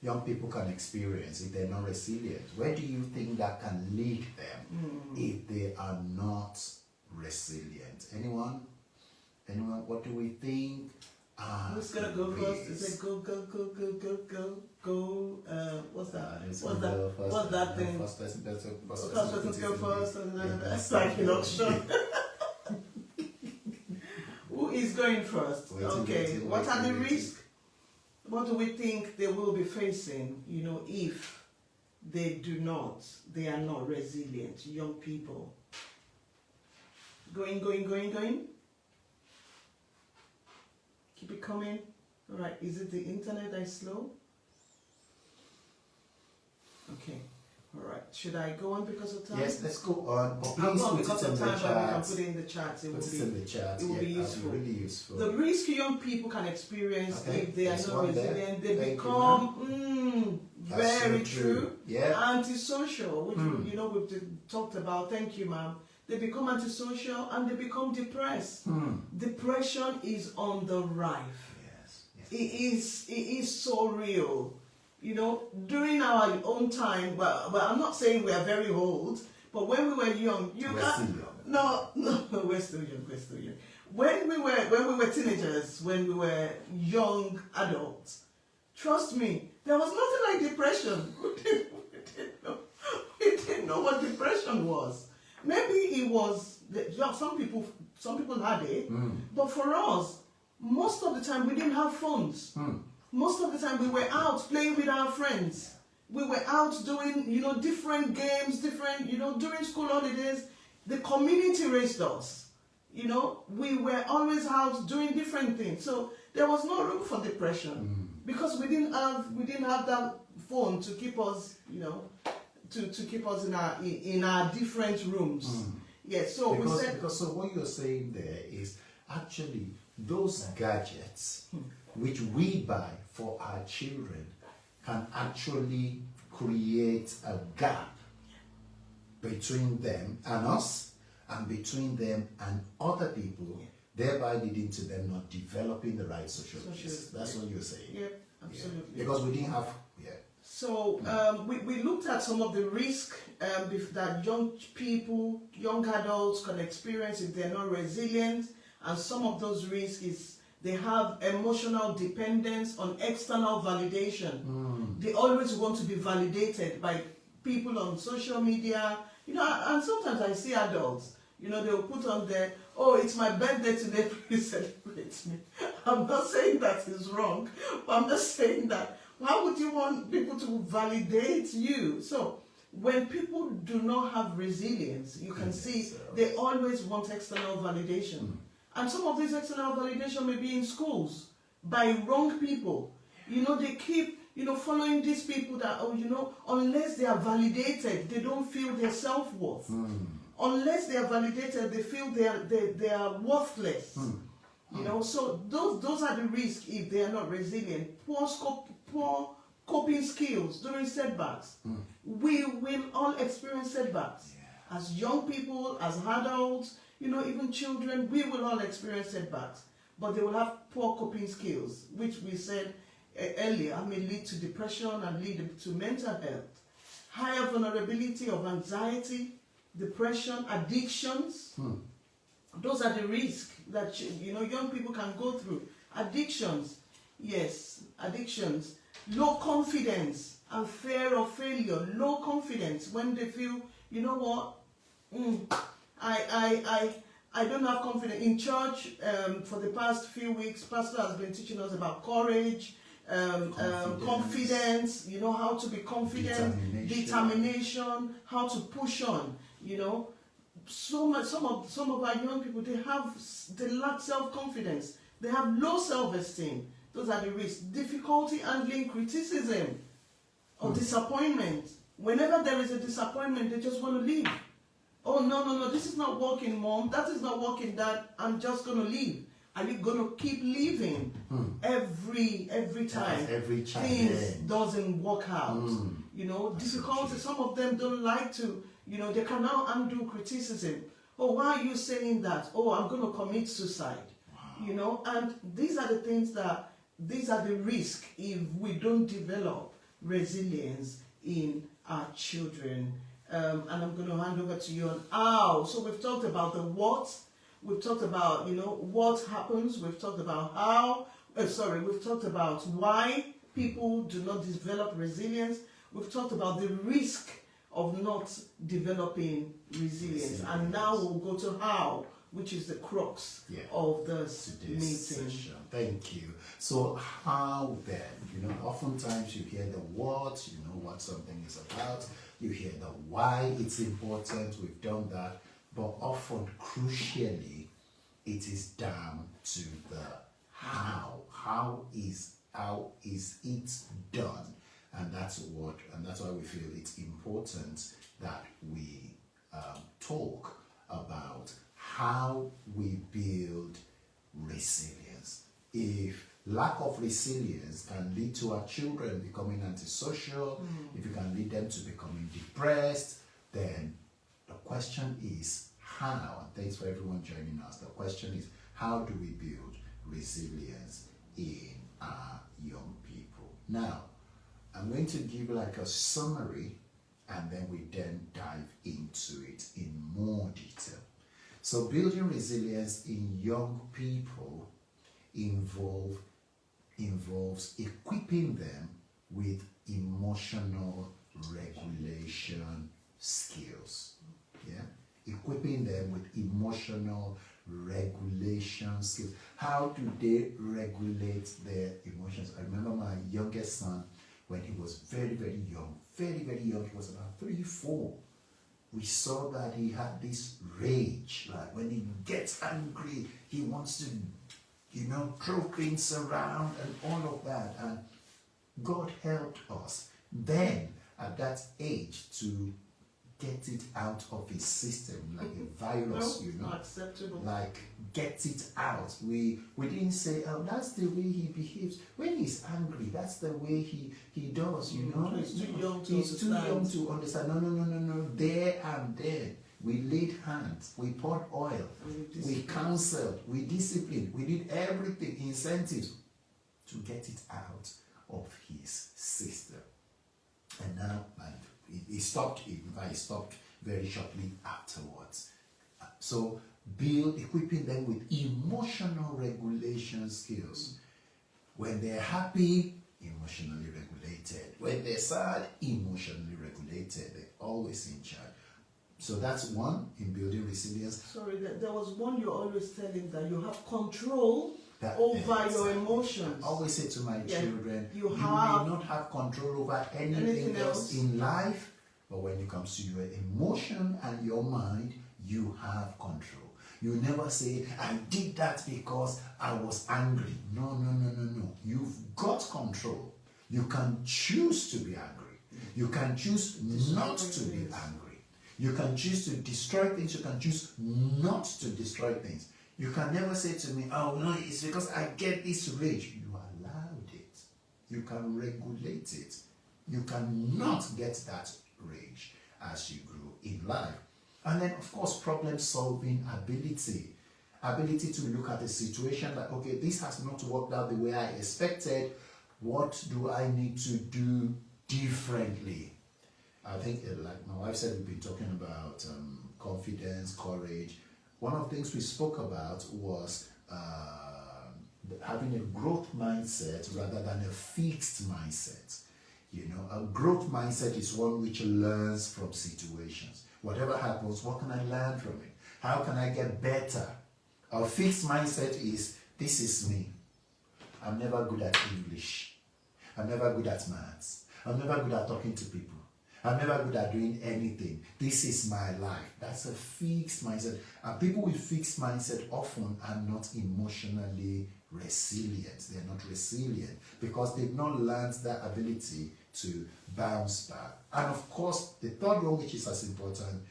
young people can experience if they're not resilient? Where do you think that can lead them if they are not resilient? Anyone? What do we think? Who's gonna go first? Is it go? What's that? What's that thing? First person go first, and then that's like an auction. Who is going first? Okay. What are the risks? What do we think they will be facing? If they are not resilient, young people. Going. Keep it coming. All right. Is it the internet that is slow? Okay. All right. Should I go on because of time? Yes, let's go on. But I'll please go on put because it in of the time, but we can chat. put it in the chat. Put it in the chat. It will be Yeah, useful. that'll be really useful. The risk young people can experience Okay, if they are there's not one there. resilient, they Thank you, become That's very so true, Yeah. antisocial, which we've talked about. Thank you, ma'am. They become antisocial and they become depressed. Depression is on the rise. Yes. It is so real. During our own time, but I'm not saying we are very old, but when we were young, We're still young. No, we're still young. When we were teenagers, when we were young adults, trust me, there was nothing like depression. We didn't know what depression was. Maybe it was some people had it, but for us, most of the time we didn't have phones. Most of the time we were out playing with our friends. We were out doing, different games, during school holidays. The community raised us. We were always out doing different things. So there was no room for depression because we didn't have that phone to keep us, to keep us in our different rooms. Yes. So because what you're saying there is actually those gadgets which we buy for our children can actually create a gap between them and us, and between them and other people, thereby leading to them not developing the right social skills. That's what you're saying. Yeah, absolutely. Yeah. Because we didn't have. Yeah. So we looked at some of the risk that young adults can experience if they're not resilient, and some of those risks is they have emotional dependence on external validation. They always want to be validated by people on social media, and sometimes I see adults, they'll put on there, oh, it's my birthday today, please celebrate me. I'm not saying that is wrong, but I'm just saying that, why would you want people to validate you? So when people do not have resilience, you can see they always want external validation. And some of this external validation may be in schools by wrong people. They keep, following these people that, unless they are validated, they don't feel their self-worth. Unless they are validated, they feel they are worthless. So those are the risks if they are not resilient. Poor coping skills during setbacks. We will all experience setbacks. As young people, as adults, even children, we will all experience setbacks. But they will have poor coping skills, which we said earlier may lead to depression and lead to mental health. Higher vulnerability of anxiety, depression, addictions. Those are the risks that young people can go through. Addictions, yes, addictions. Low confidence and fear of failure. Low confidence when they feel, you know what, I don't have confidence. In church, for the past few weeks, Pastor has been teaching us about courage, confidence, how to be confident, determination, how to push on, some of our young people, they lack self-confidence, they have low self-esteem. Those are the risks. Difficulty handling criticism or disappointment. Whenever there is a disappointment, they just want to leave. Oh, no, this is not working, Mom. That is not working, Dad. I'm just going to leave. Are you going to keep leaving every time? Every time things doesn't work out. Difficulty. Some of them don't like to, they cannot undo criticism. Oh, why are you saying that? Oh, I'm going to commit suicide. Wow. And these are the things these are the risks if we don't develop resilience in our children. And I'm going to hand over to you on how. So we've talked about the what. We've talked about, what happens. We've talked about how. We've talked about why people do not develop resilience. We've talked about the risk of not developing resilience. And now we'll go to how, which is the crux of this meeting. Session. Thank you. So how then? Oftentimes you hear the what, what something is about. You hear the why it's important. We've done that. But often, crucially, it is down to the how. How is it done? And that's why we feel it's important that we talk about how we build resilience. If lack of resilience can lead to our children becoming antisocial, if it can lead them to becoming depressed, then the question is how, and thanks for everyone joining us, the question is how do we build resilience in our young people? Now, I'm going to give like a summary and then we then dive into it in more detail. So building resilience in young people involves equipping them with emotional regulation skills. Yeah? Equipping them with emotional regulation skills. How do they regulate their emotions? I remember my youngest son, when he was very, very young, he was about 3, 4. We saw that he had this rage, like when he gets angry, he wants to, throw things around and all of that. And God helped us then at that age to get it out of his system, like a virus, Not acceptable. like get it out. We didn't say, oh, that's the way he behaves. When he's angry, that's the way he does, He's too young to He's too understand. young to understand. No. There and then. We laid hands, we poured oil, we counseled, we disciplined, we did everything, incentives to get it out of his system. And now, he stopped very shortly afterwards. So equipping them with emotional regulation skills. When they're happy, emotionally regulated. When they're sad, emotionally regulated. They're always in charge. So that's one in building resilience. Sorry, there was one you're always telling that you have control over your emotions. I always say to my children, you may have not have control over anything else in life, but when it comes to your emotion and your mind, you have control. You never say, I did that because I was angry. No. You've got control. You can choose to be angry. You can choose not to be angry. You can choose to destroy things. You can choose not to destroy things. You can never say to me, oh no, it's because I get this rage. You allowed it. You can regulate it. You cannot get that rage as you grow in life. And then, of course, problem-solving ability. Ability to look at a situation like, okay, this has not worked out the way I expected. What do I need to do differently? I think, like my wife said, we've been talking about confidence, courage. One of the things we spoke about was having a growth mindset rather than a fixed mindset. A growth mindset is one which learns from situations. Whatever happens, what can I learn from it? How can I get better? A fixed mindset is, this is me. I'm never good at English. I'm never good at maths. I'm never good at talking to people. I'm never good at doing anything. This is my life. That's a fixed mindset. And people with fixed mindset often are not emotionally resilient. They're not resilient because they've not learned that ability to bounce back. And of course, the third one, which is as important,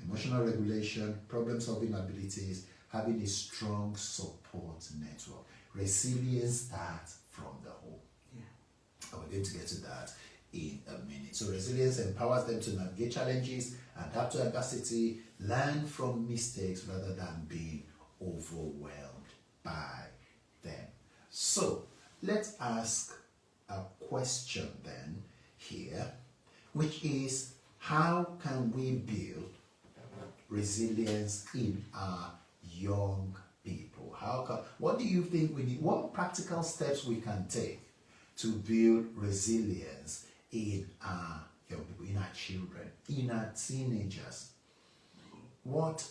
emotional regulation, problem-solving abilities, having a strong support network. Resilience starts from the home. Yeah. And we're going to get to that in a minute. So resilience empowers them to navigate challenges, adapt to adversity, learn from mistakes rather than being overwhelmed by them. So let's ask a question then here, which is, how can we build resilience in our young people? What do you think we need? What practical steps we can take to build resilience in our young people, in our children, in our teenagers? What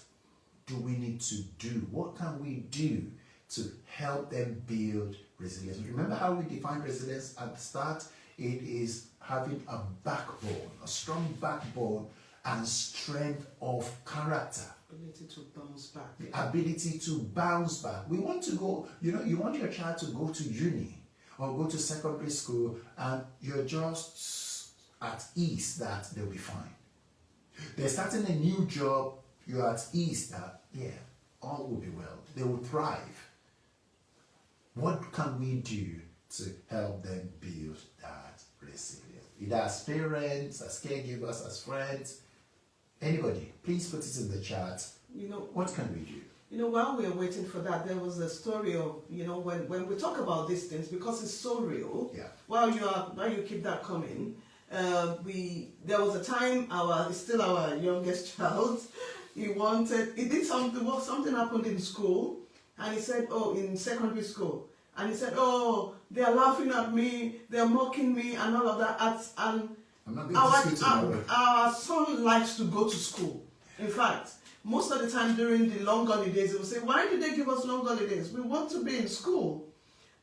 do we need to do? What can we do to help them build resilience? Remember how we defined resilience at the start? It is having a backbone, a strong backbone and strength of character. Ability to bounce back. The ability to bounce back. We want to go, you want your child to go to uni, or go to secondary school and you're just at ease that they'll be fine. They're starting a new job, you're at ease that, yeah, all will be well. They will thrive. What can we do to help them build that resilience? Either as parents, as caregivers, as friends, anybody, please put it in the chat. What can we do? While we are waiting for that, there was a story of, when we talk about these things, because it's so real, yeah. while you keep that coming, there was a time still our youngest child, he did something happened in school, and he said, in secondary school, and he said, they are laughing at me, they are mocking me, and all of that. And I'm not going to school tomorrow. Our son likes to go to school. In fact, most of the time during the long holidays, he will say, why did they give us long holidays? We want to be in school.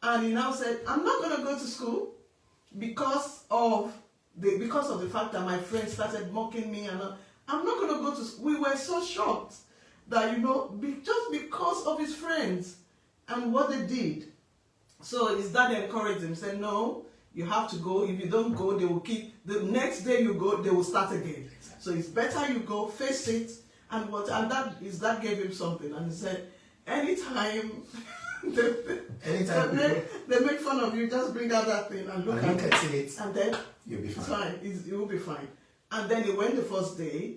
And he now said, I'm not going to go to school because of the fact that my friends started mocking me. And I'm not going to go to school. We were so shocked that, just because of his friends and what they did. So his dad encouraged him, said, no, you have to go. If you don't go, they will the next day you go, they will start again. So it's better you go, face it, and his dad gave him something, and he said, anytime they make fun of you, just bring out that thing and look at it, and then you'll be fine. It's fine. It will be fine. And then he went the first day,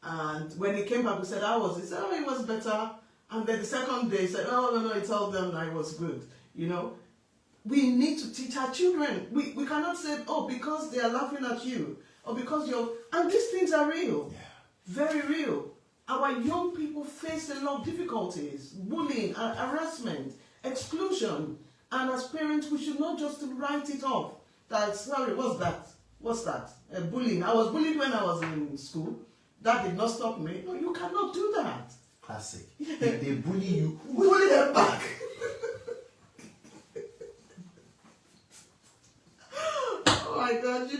and when he came back, we said, how was it? He said, it was better. And then the second day, he said, no, he told them that it was good. We need to teach our children. We cannot say, because they are laughing at you, or because and these things are real. Yeah. Very real. Our young people face a lot of difficulties, bullying, harassment, exclusion. And as parents, we should not just write it off. Sorry, what's that? What's that? Bullying. I was bullied when I was in school. That did not stop me. No, you cannot do that. Classic. If they bully you, bully them back. Oh my God,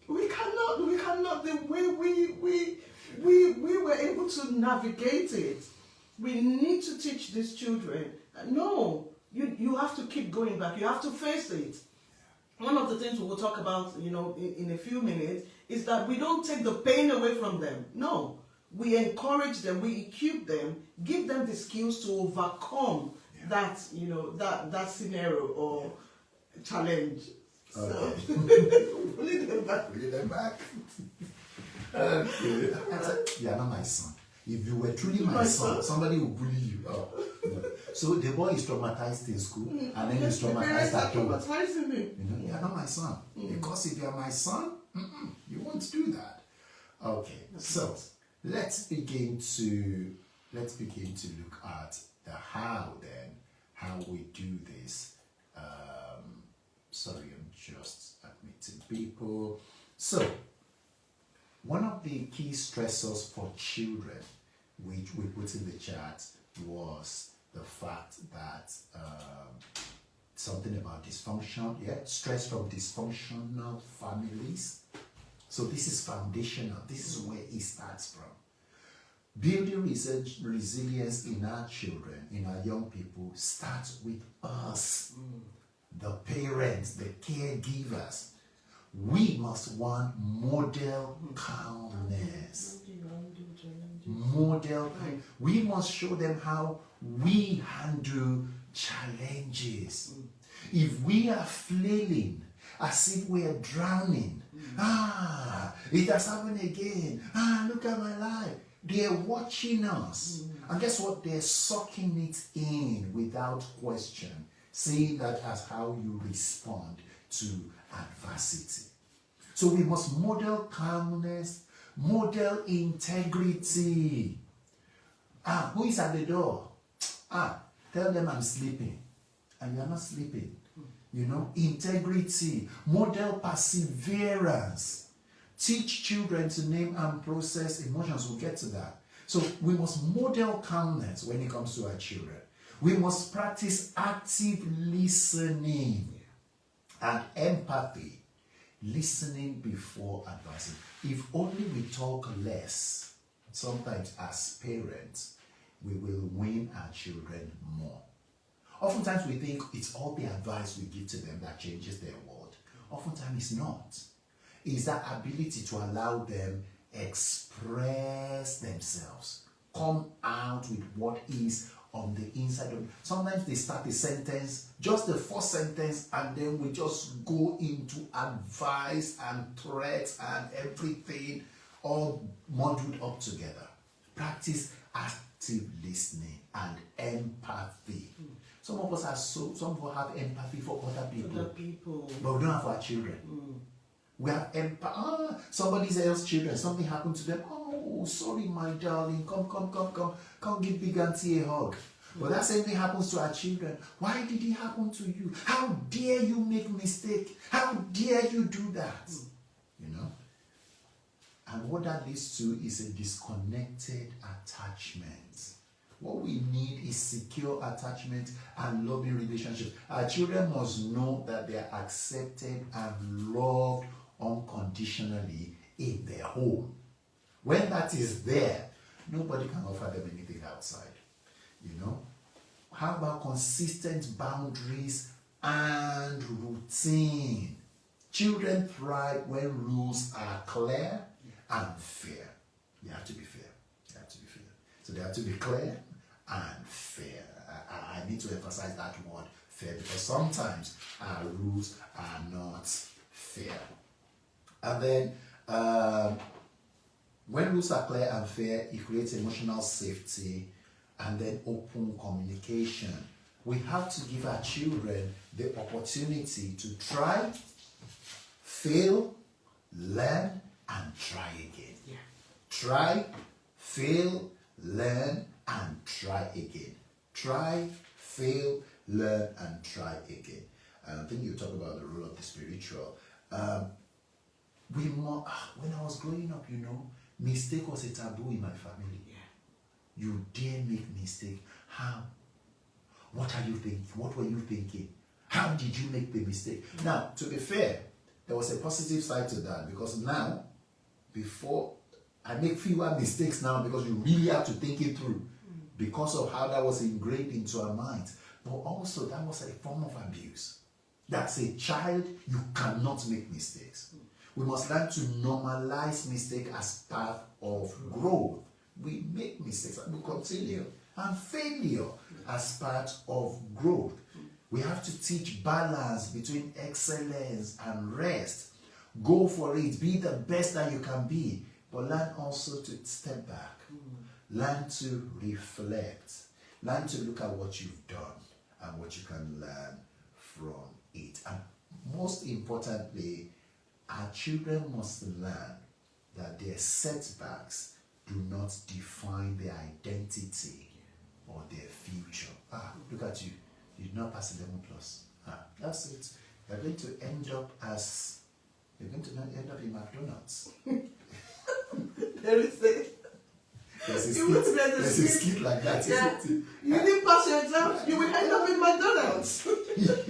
we cannot, the way we were able to navigate it. We need to teach these children. No, you have to keep going back. You have to face it. One of the things we will talk about, in a few minutes, is that we don't take the pain away from them. No, we encourage them, we equip them, give them the skills to overcome that scenario or challenge. Okay. So, bully them back. Bully them back. Okay. You are not my son. If you were truly my son, somebody will bully you. Oh, no. So the boy is traumatized in school, and then he's traumatized at home. You are not my son. Because if you are my son, you won't do that. Okay. So let's begin to look at the how then, how we do this. Sorry, I'm just admitting people. So one of the key stressors for children, which we put in the chat, was the fact that something about dysfunction, stress from dysfunctional families. So this is foundational. This is where it starts from. Building resilience in our children, in our young people, starts with us, the parents, the caregivers. We must model calmness. We must show them how we handle challenges. If we are flailing as if we are drowning, it has happened again. Look at my life. They are watching us. And guess what? They're sucking it in without question, seeing that as how you respond to adversity. So we must model calmness, model integrity. Who is at the door? Tell them I'm sleeping. And you're not sleeping. Integrity, model perseverance. Teach children to name and process emotions. We'll get to that. So we must model calmness when it comes to our children. We must practice active listening and empathy. Listening before advising. If only we talk less, sometimes as parents, we will win our children more. Oftentimes we think it's all the advice we give to them that changes their world. Oftentimes it's not. It's that ability to allow them express themselves, come out with what is on the inside of them. Sometimes they start a sentence, just the first sentence, and then we just go into advice and threats and everything all muddled up together. Practice active listening and empathy. Some of us some people have empathy for other people, but we don't have for our children. We have empathy. Somebody else's children, something happened to them. Oh, sorry, my darling. Come give big auntie a hug. But that same thing happens to our children. Why did it happen to you? How dare you make mistake? How dare you do that? You know? And what that leads to is a disconnected attachment. What we need is secure attachment and loving relationships. Our children must know that they are accepted and loved unconditionally in their home. When that is there, nobody can offer them anything outside. You know? How about consistent boundaries and routine? Children thrive when rules are clear and fair. You have to be fair. You have to be fair. So they have to be clear and fair. I need to emphasize that word, fair, because sometimes our rules are not fair. And then when rules are clear and fair, it creates emotional safety and then open communication. We have to give our children the opportunity to try, fail, learn, and try again. Yeah. Try, fail, learn, and try again. Try, fail, learn, and try again. And I think you talk about the role of the spiritual. When I was growing up, you know, mistake was a taboo in my family. Yeah. You dare make mistake. How? What are you thinking? What were you thinking? How did you make the mistake? Now, to be fair, there was a positive side to that, because now, before, I make fewer mistakes now because you really have to think it through because of how that was ingrained into our minds. But also, that was a form of abuse. That's a child, you cannot make mistakes. We must learn to normalize mistake as part of growth. We make mistakes and we continue. And failure as part of growth. We have to teach balance between excellence and rest. Go for it. Be the best that you can be. But learn also to step back. Learn to reflect. Learn to look at what you've done and what you can learn from it. And most importantly, our children must learn that their setbacks do not define their identity or their future. Look at you. You did not pass 11 plus. That's it. You're going to end up in McDonald's. There's a skit like that, yeah. Isn't it? You didn't pass your exam, you will end up in McDonald's. You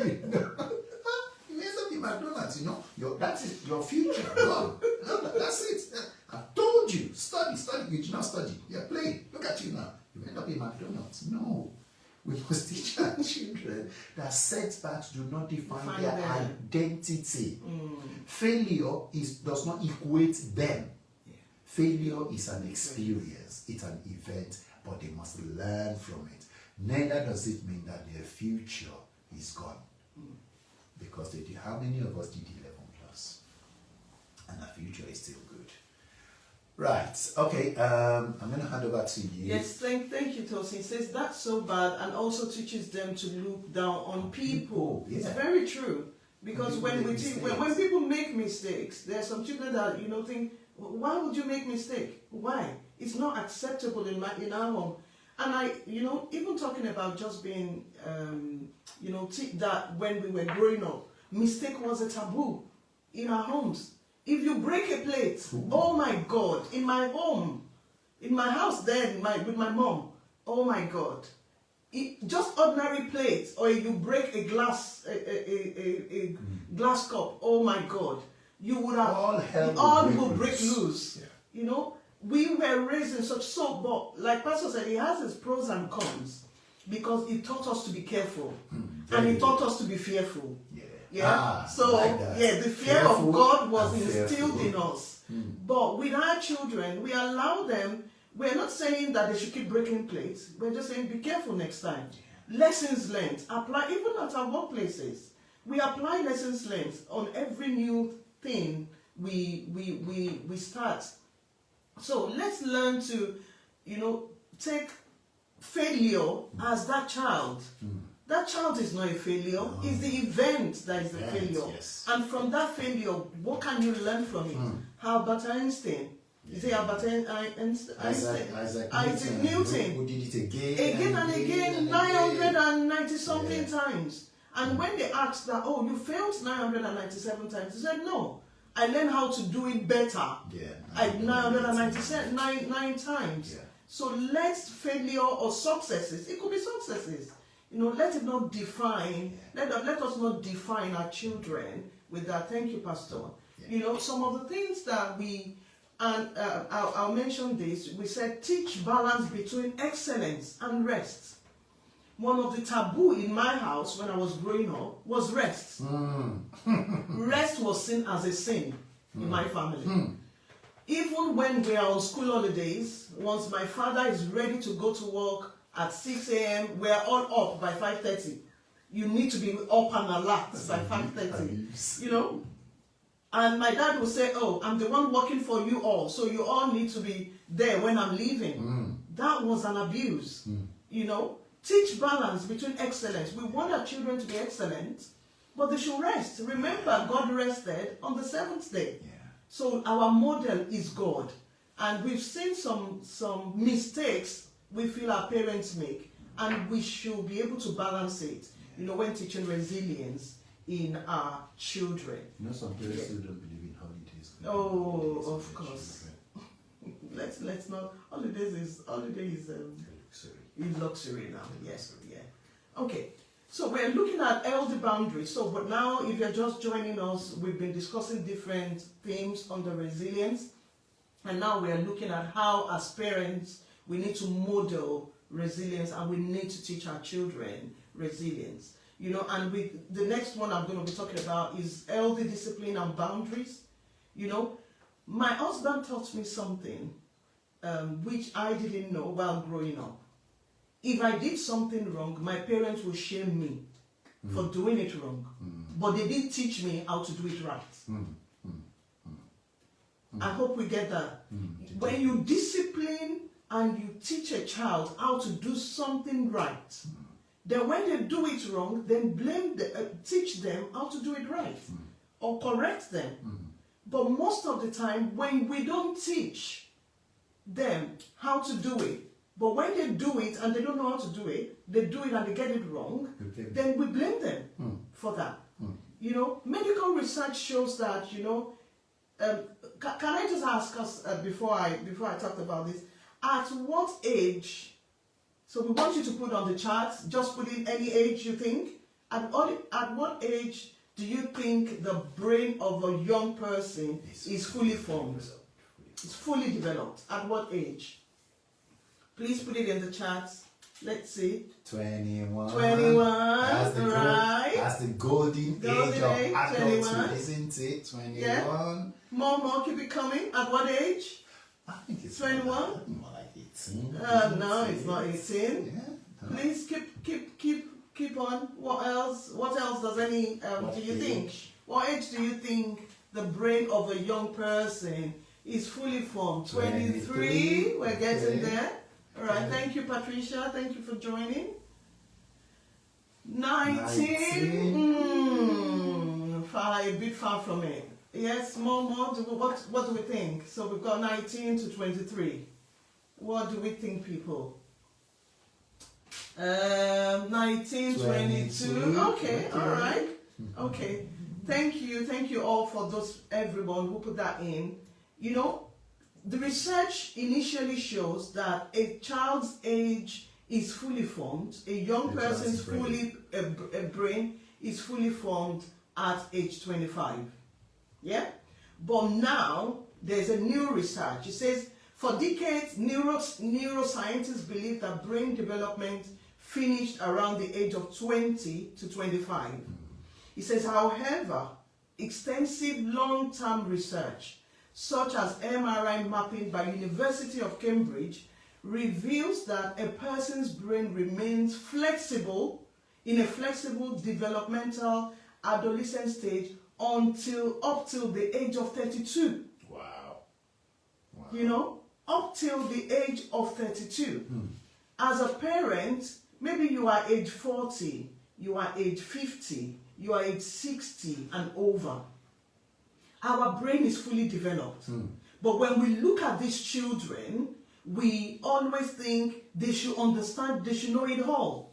end up in McDonald's, you know. That is your future. Gone. That's it. I told you, study. You did not study. You're playing. Look at you now. You end up in McDonald's. No. We must teach our children that setbacks do not define their identity. Failure does not equate them. Yeah. Failure is an experience. It's an event, but they must learn from it. Neither does it mean that their future is gone. Because they did. How many of us did 11 plus? And our future is still good. Right. Okay. I'm going to hand over to you. Yes. Thank you, Tosin. It says that's so bad, and also teaches them to look down on people. Yeah. It's very true. Because when people make mistakes, there are some children that think, why would you make mistake? Why? It's not acceptable in our home. And even talking about just being, that when we were growing up, mistake was a taboo in our homes. If you break a plate, oh my God, in my home, in my house then, with my mom, oh my God. Just ordinary plates, or you break a glass, a glass cup, oh my God. You would have, all will break loose. Yeah. We were raised in but like Pastor said, it has its pros and cons. because it taught us to be careful, very and it taught good. us to be fearful. Yeah. Yeah. So like that. yeah, the fear Fearful of God was and instilled fearful. in us. But with our children, we allow them. We're not saying that they should keep breaking plates. We're just saying be careful next time. Lessons learned apply even at our workplaces. We apply lessons learned on every new thing we start. So let's learn to, take failure as that child. That child is not a failure. It's the event that is the failure. Yes. And from that failure, what can you learn from it? Albert Einstein. Is it Albert Einstein? Isaac Newton. Who did it Again and again, 990 something times. And when they asked that, oh, you failed 997 times, he said, no, I learned how to do it better. Yeah. 997 times. Yeah. So let failure or successes, it could be successes, let it not define, let us not define our children with that. Thank you, Pastor. Yeah. Some of the things that and I'll mention this, we said teach balance between excellence and rest. One of the taboo in my house when I was growing up was rest. Rest was seen as a sin in my family. Even when we are on school holidays, once my father is ready to go to work at 6 a.m., we are all up by 5:30. You need to be up and alert by 5:30, And my dad will say, oh, I'm the one working for you all, so you all need to be there when I'm leaving. That was an abuse, Teach balance between excellence. We want our children to be excellent, but they should rest. Remember, God rested on the seventh day. Yeah. So our model is God. And we've seen some mistakes we feel our parents make, and we should be able to balance it, when teaching resilience in our children. Some parents still don't believe in holidays. Oh, of course. Let's not. Holiday is luxury now. Yes, yeah. Okay. So we're looking at healthy boundaries. So, but now, if you're just joining us, we've been discussing different themes under resilience, and now we are looking at how, as parents, we need to model resilience, and we need to teach our children resilience. And with the next one I'm going to be talking about is healthy discipline and boundaries. My husband taught me something which I didn't know while growing up. If I did something wrong, my parents would shame me for doing it wrong. But they didn't teach me how to do it right. I hope we get that. When you discipline and you teach a child how to do something right, then when they do it wrong, then teach them how to do it right or correct them. But most of the time, when we don't teach them how to do it, but when they do it and they don't know how to do it, they do it and they get it wrong, then we blame them for that. Medical research shows that, can I just ask us before I talked about this, at what age, so we want you to put on the chart, just put in any age you think, at what age do you think the brain of a young person is fully formed? It's fully developed. At what age? Please put it in the chat. Let's see. 21. 21. Right. That's the golden age of adulthood, isn't it? 21. Yeah. More, keep it coming. At what age? I think it's 21. More like 18. No, it's not 18. Yeah. Please keep on. What else? What else does any do you think? What age do you think the brain of a young person is fully formed? 23. We're getting there. All right. Thank you, Patricia. Thank you for joining. 19. A bit far from it. Yes, more. What do we think? So we've got 19 to 23. What do we think, people? 19, 22. Okay, all right. Okay. Thank you all for everyone who put that in. The research initially shows that a child's age is fully formed. A young person's brain is fully formed at age 25. Yeah? But now, there's a new research. It says, for decades, neuroscientists believe that brain development finished around the age of 20 to 25. He says, however, extensive long-term research, such as MRI mapping by University of Cambridge, reveals that a person's brain remains flexible in a flexible developmental adolescent stage up till the age of 32. Wow. You know, up till the age of 32. As a parent, maybe you are age 40, you are age 50, you are age 60 and over. Our brain is fully developed. But when we look at these children, we always think they should understand, they should know it all.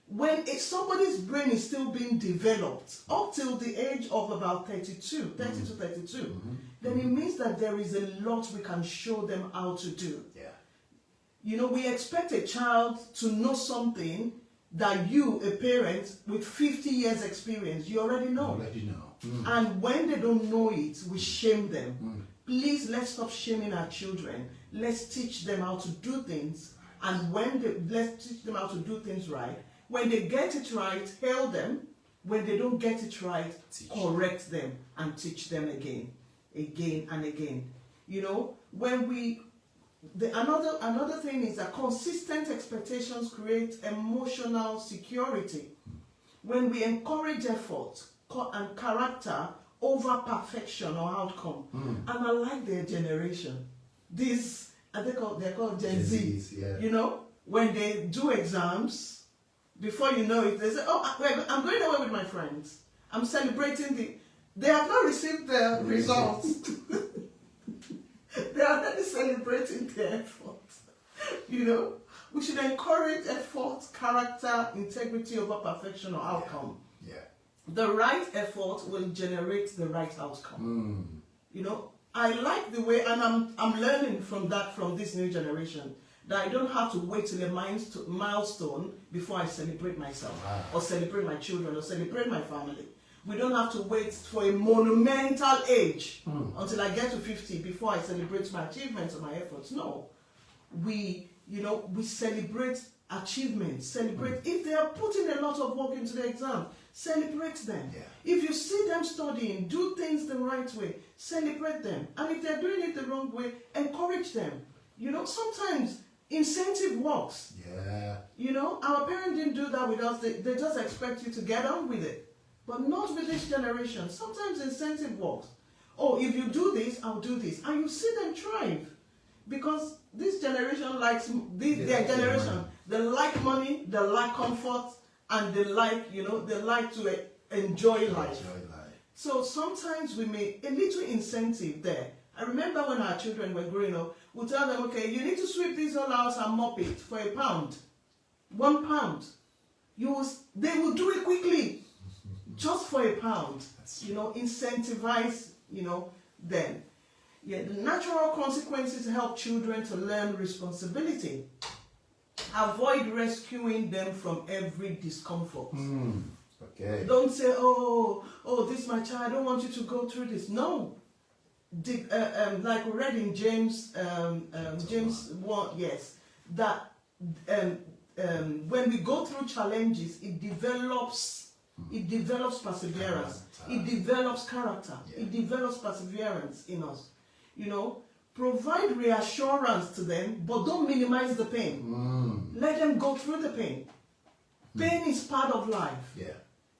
When somebody's brain is still being developed up till the age of about 30 to 32, then it means that there is a lot we can show them how to do. Yeah. You know, we expect a child to know something that you, a parent with 50 years experience, you already know. And when they don't know it, we shame them. Please, let's stop shaming our children. Let's teach them how to do things. And let's teach them how to do things right. When they get it right, hail them. When they don't get it right, correct them and teach them again and again. You know, when another thing is that consistent expectations create emotional security. When we encourage effort and character over perfection or outcome, and I like their generation. They're called Gen Zs. Yeah. You know, when they do exams, before you know it, they say, "Oh, I'm going away with my friends. I'm celebrating They have not received the results." They are already celebrating their efforts. You know, we should encourage effort, character, integrity over perfection or outcome. Yeah. The right effort will generate the right outcome. You know, I like the way, and I'm learning from this new generation, that I don't have to wait till a milestone before I celebrate myself, or celebrate my children, or celebrate my family. We don't have to wait for a monumental age until I get to 50 before I celebrate my achievements or my efforts. No. We celebrate achievements. If they are putting a lot of work into the exam, celebrate them. Yeah. If you see them studying, do things the right way, celebrate them. And if they're doing it the wrong way, encourage them. You know, sometimes incentive works. Yeah. You know, our parents didn't do that with us. They just expect you to get on with it. But not with this generation. Sometimes incentive works. Oh, if you do this, I'll do this. And you see them thrive. Because this generation likes, their generation, they like money, they like comfort, and they like to enjoy life. So sometimes we make a little incentive there. I remember when our children were growing up, we tell them, okay, you need to sweep this whole house and mop it for £1. £1. They will do it quickly. Just for £1, you know, incentivize, you know, them. Yeah, the natural consequences help children to learn responsibility. Avoid rescuing them from every discomfort. Okay. Don't say, oh, this is my child, I don't want you to go through this. No. Like we read in James 1, yes, that when we go through challenges, it develops perseverance. It develops character. Yeah. It develops perseverance in us. You know, provide reassurance to them, but don't minimize the pain. Let them go through the pain. Pain is part of life. Yeah.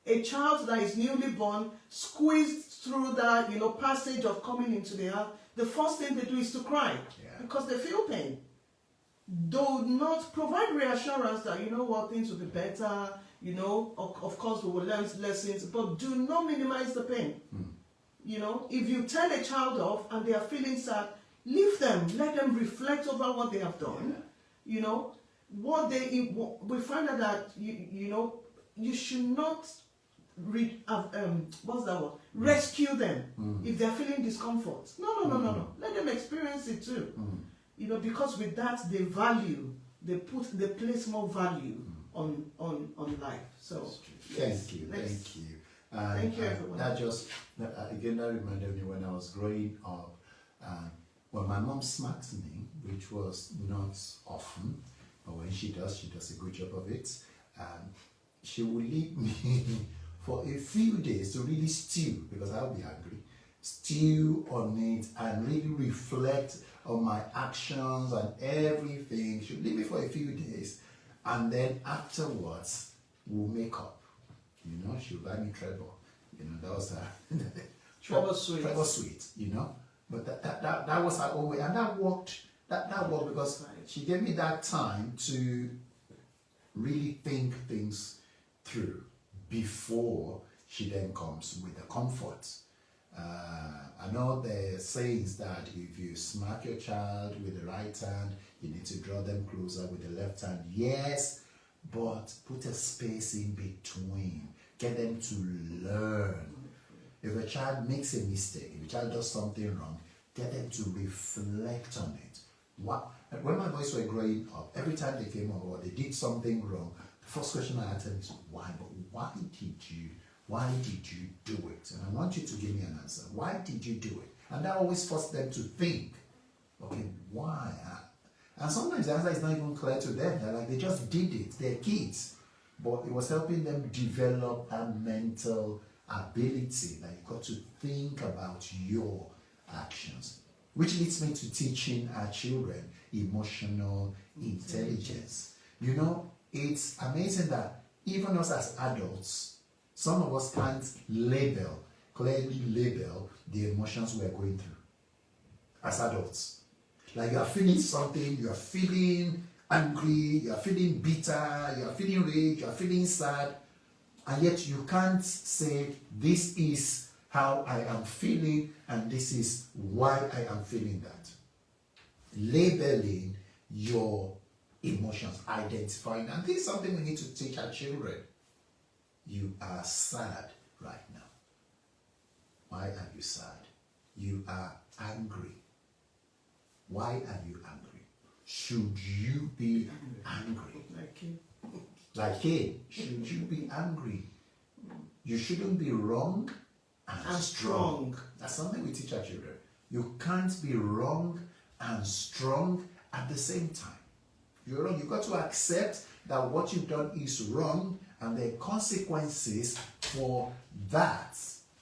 A child that is newly born, squeezed through that, you know, passage of coming into the earth, the first thing they do is to cry because they feel pain. Do not provide reassurance that, you know what, things will be better. You know, of course we will learn lessons, but do not minimize the pain. You know, if you turn a child off and they are feeling sad, leave them. Let them reflect over what they have done. Yeah. You know, we find out that, you know, you should not, rescue them if they're feeling discomfort. No. Let them experience it too. You know, because with that, they place more value on life. So thank you. Thank you, everyone. That reminded me when I was growing up. Well, my mom smacked me, which was not often, but when she does a good job of it. She will leave me for a few days to really stew, because I'll be angry, stew on it and really reflect on my actions and everything. She'll leave me for a few days, and then afterwards we'll make up. You know, she'll buy me treble. You know, that was her Treble sweet. Treble sweet, you know. But that was her own way, and that worked. That worked because she gave me that time to really think things through before she then comes with the comfort. I know the sayings that if you smack your child with the right hand, you need to draw them closer with the left hand. Yes, but put a space in between. Get them to learn. If a child makes a mistake, if a child does something wrong, get them to reflect on it. When my boys were growing up, every time they came over, they did something wrong, the first question I asked them is, why? But why did you do it? And I want you to give me an answer. Why did you do it? And that always forced them to think, okay, why? And sometimes the answer is not even clear to them. They're like, they just did it. They're kids. But it was helping them develop a mental ability that you got to think about your actions. Which leads me to teaching our children emotional intelligence. You know, it's amazing that even us as adults, some of us can't clearly label the emotions we're going through as adults. Like you are feeling something, you are feeling angry, you are feeling bitter, you are feeling rage, you are feeling sad, and yet you can't say, this is how I am feeling and this is why I am feeling that. Labeling your emotions, identifying, and this is something we need to teach our children. You are sad right now. Why are you sad? You are angry. Why are you angry? Should you be angry? Like Cain, should you be angry? You shouldn't be wrong and strong. That's something we teach our children. You can't be wrong and strong at the same time. You're wrong. You've got to accept that what you've done is wrong and there are consequences for that.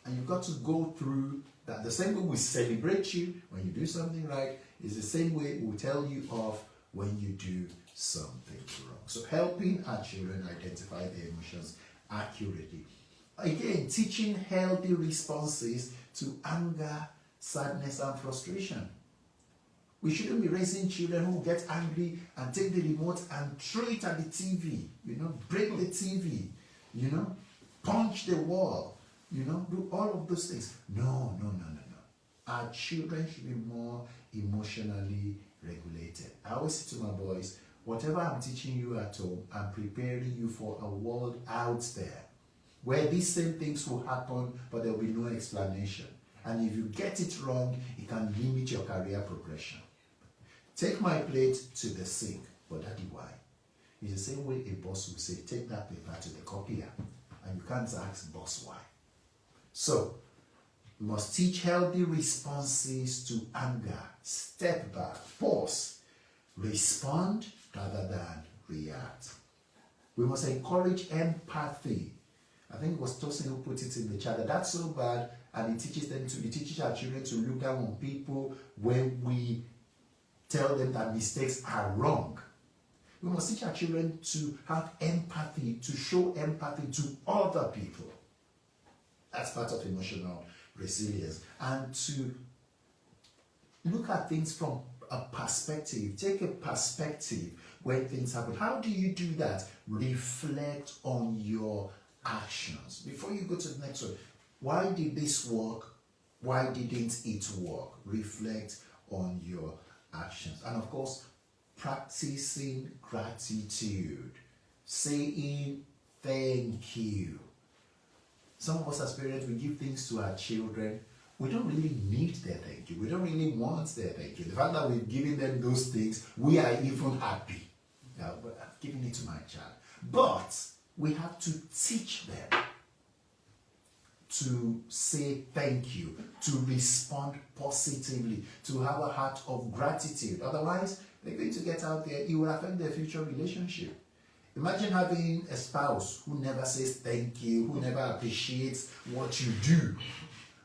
And you've got to go through that. The same way we celebrate you when you do something right is the same way we'll tell you off when you do something wrong. So helping our children identify their emotions accurately. Again, teaching healthy responses to anger, sadness, and frustration. We shouldn't be raising children who get angry and take the remote and throw it at the TV, break the TV, punch the wall, do all of those things. No. Our children should be more emotionally regulated. I always say to my boys, whatever I'm teaching you at home, I'm preparing you for a world out there where these same things will happen, but there will be no explanation. And if you get it wrong, it can limit your career progression. Take my plate to the sink, but Daddy, why? It's the same way a boss will say, take that paper to the copier, and you can't ask boss why. So, we must teach healthy responses to anger. Step back, pause, respond rather than react. We must encourage empathy. I think it was Tosin who put it in the chat that that's so bad, and it teaches our children to look down on people when we tell them that mistakes are wrong. We must teach our children to have empathy, to show empathy to other people. That's part of emotional resilience. And to look at things from a perspective. Take a perspective when things happen. How do you do that? Reflect on your actions. Before you go to the next one, why did this work? Why didn't it work? Reflect on your actions. And of course, practicing gratitude. Saying thank you. Some of us as parents, we give things to our children. We don't really need their thank you. We don't really want their thank you. The fact that we're giving them those things, we are even happy. But I've given it to my child. But we have to teach them to say thank you, to respond positively, to have a heart of gratitude. Otherwise, they're going to get out there. It will affect their future relationship. Imagine having a spouse who never says thank you, who never appreciates what you do.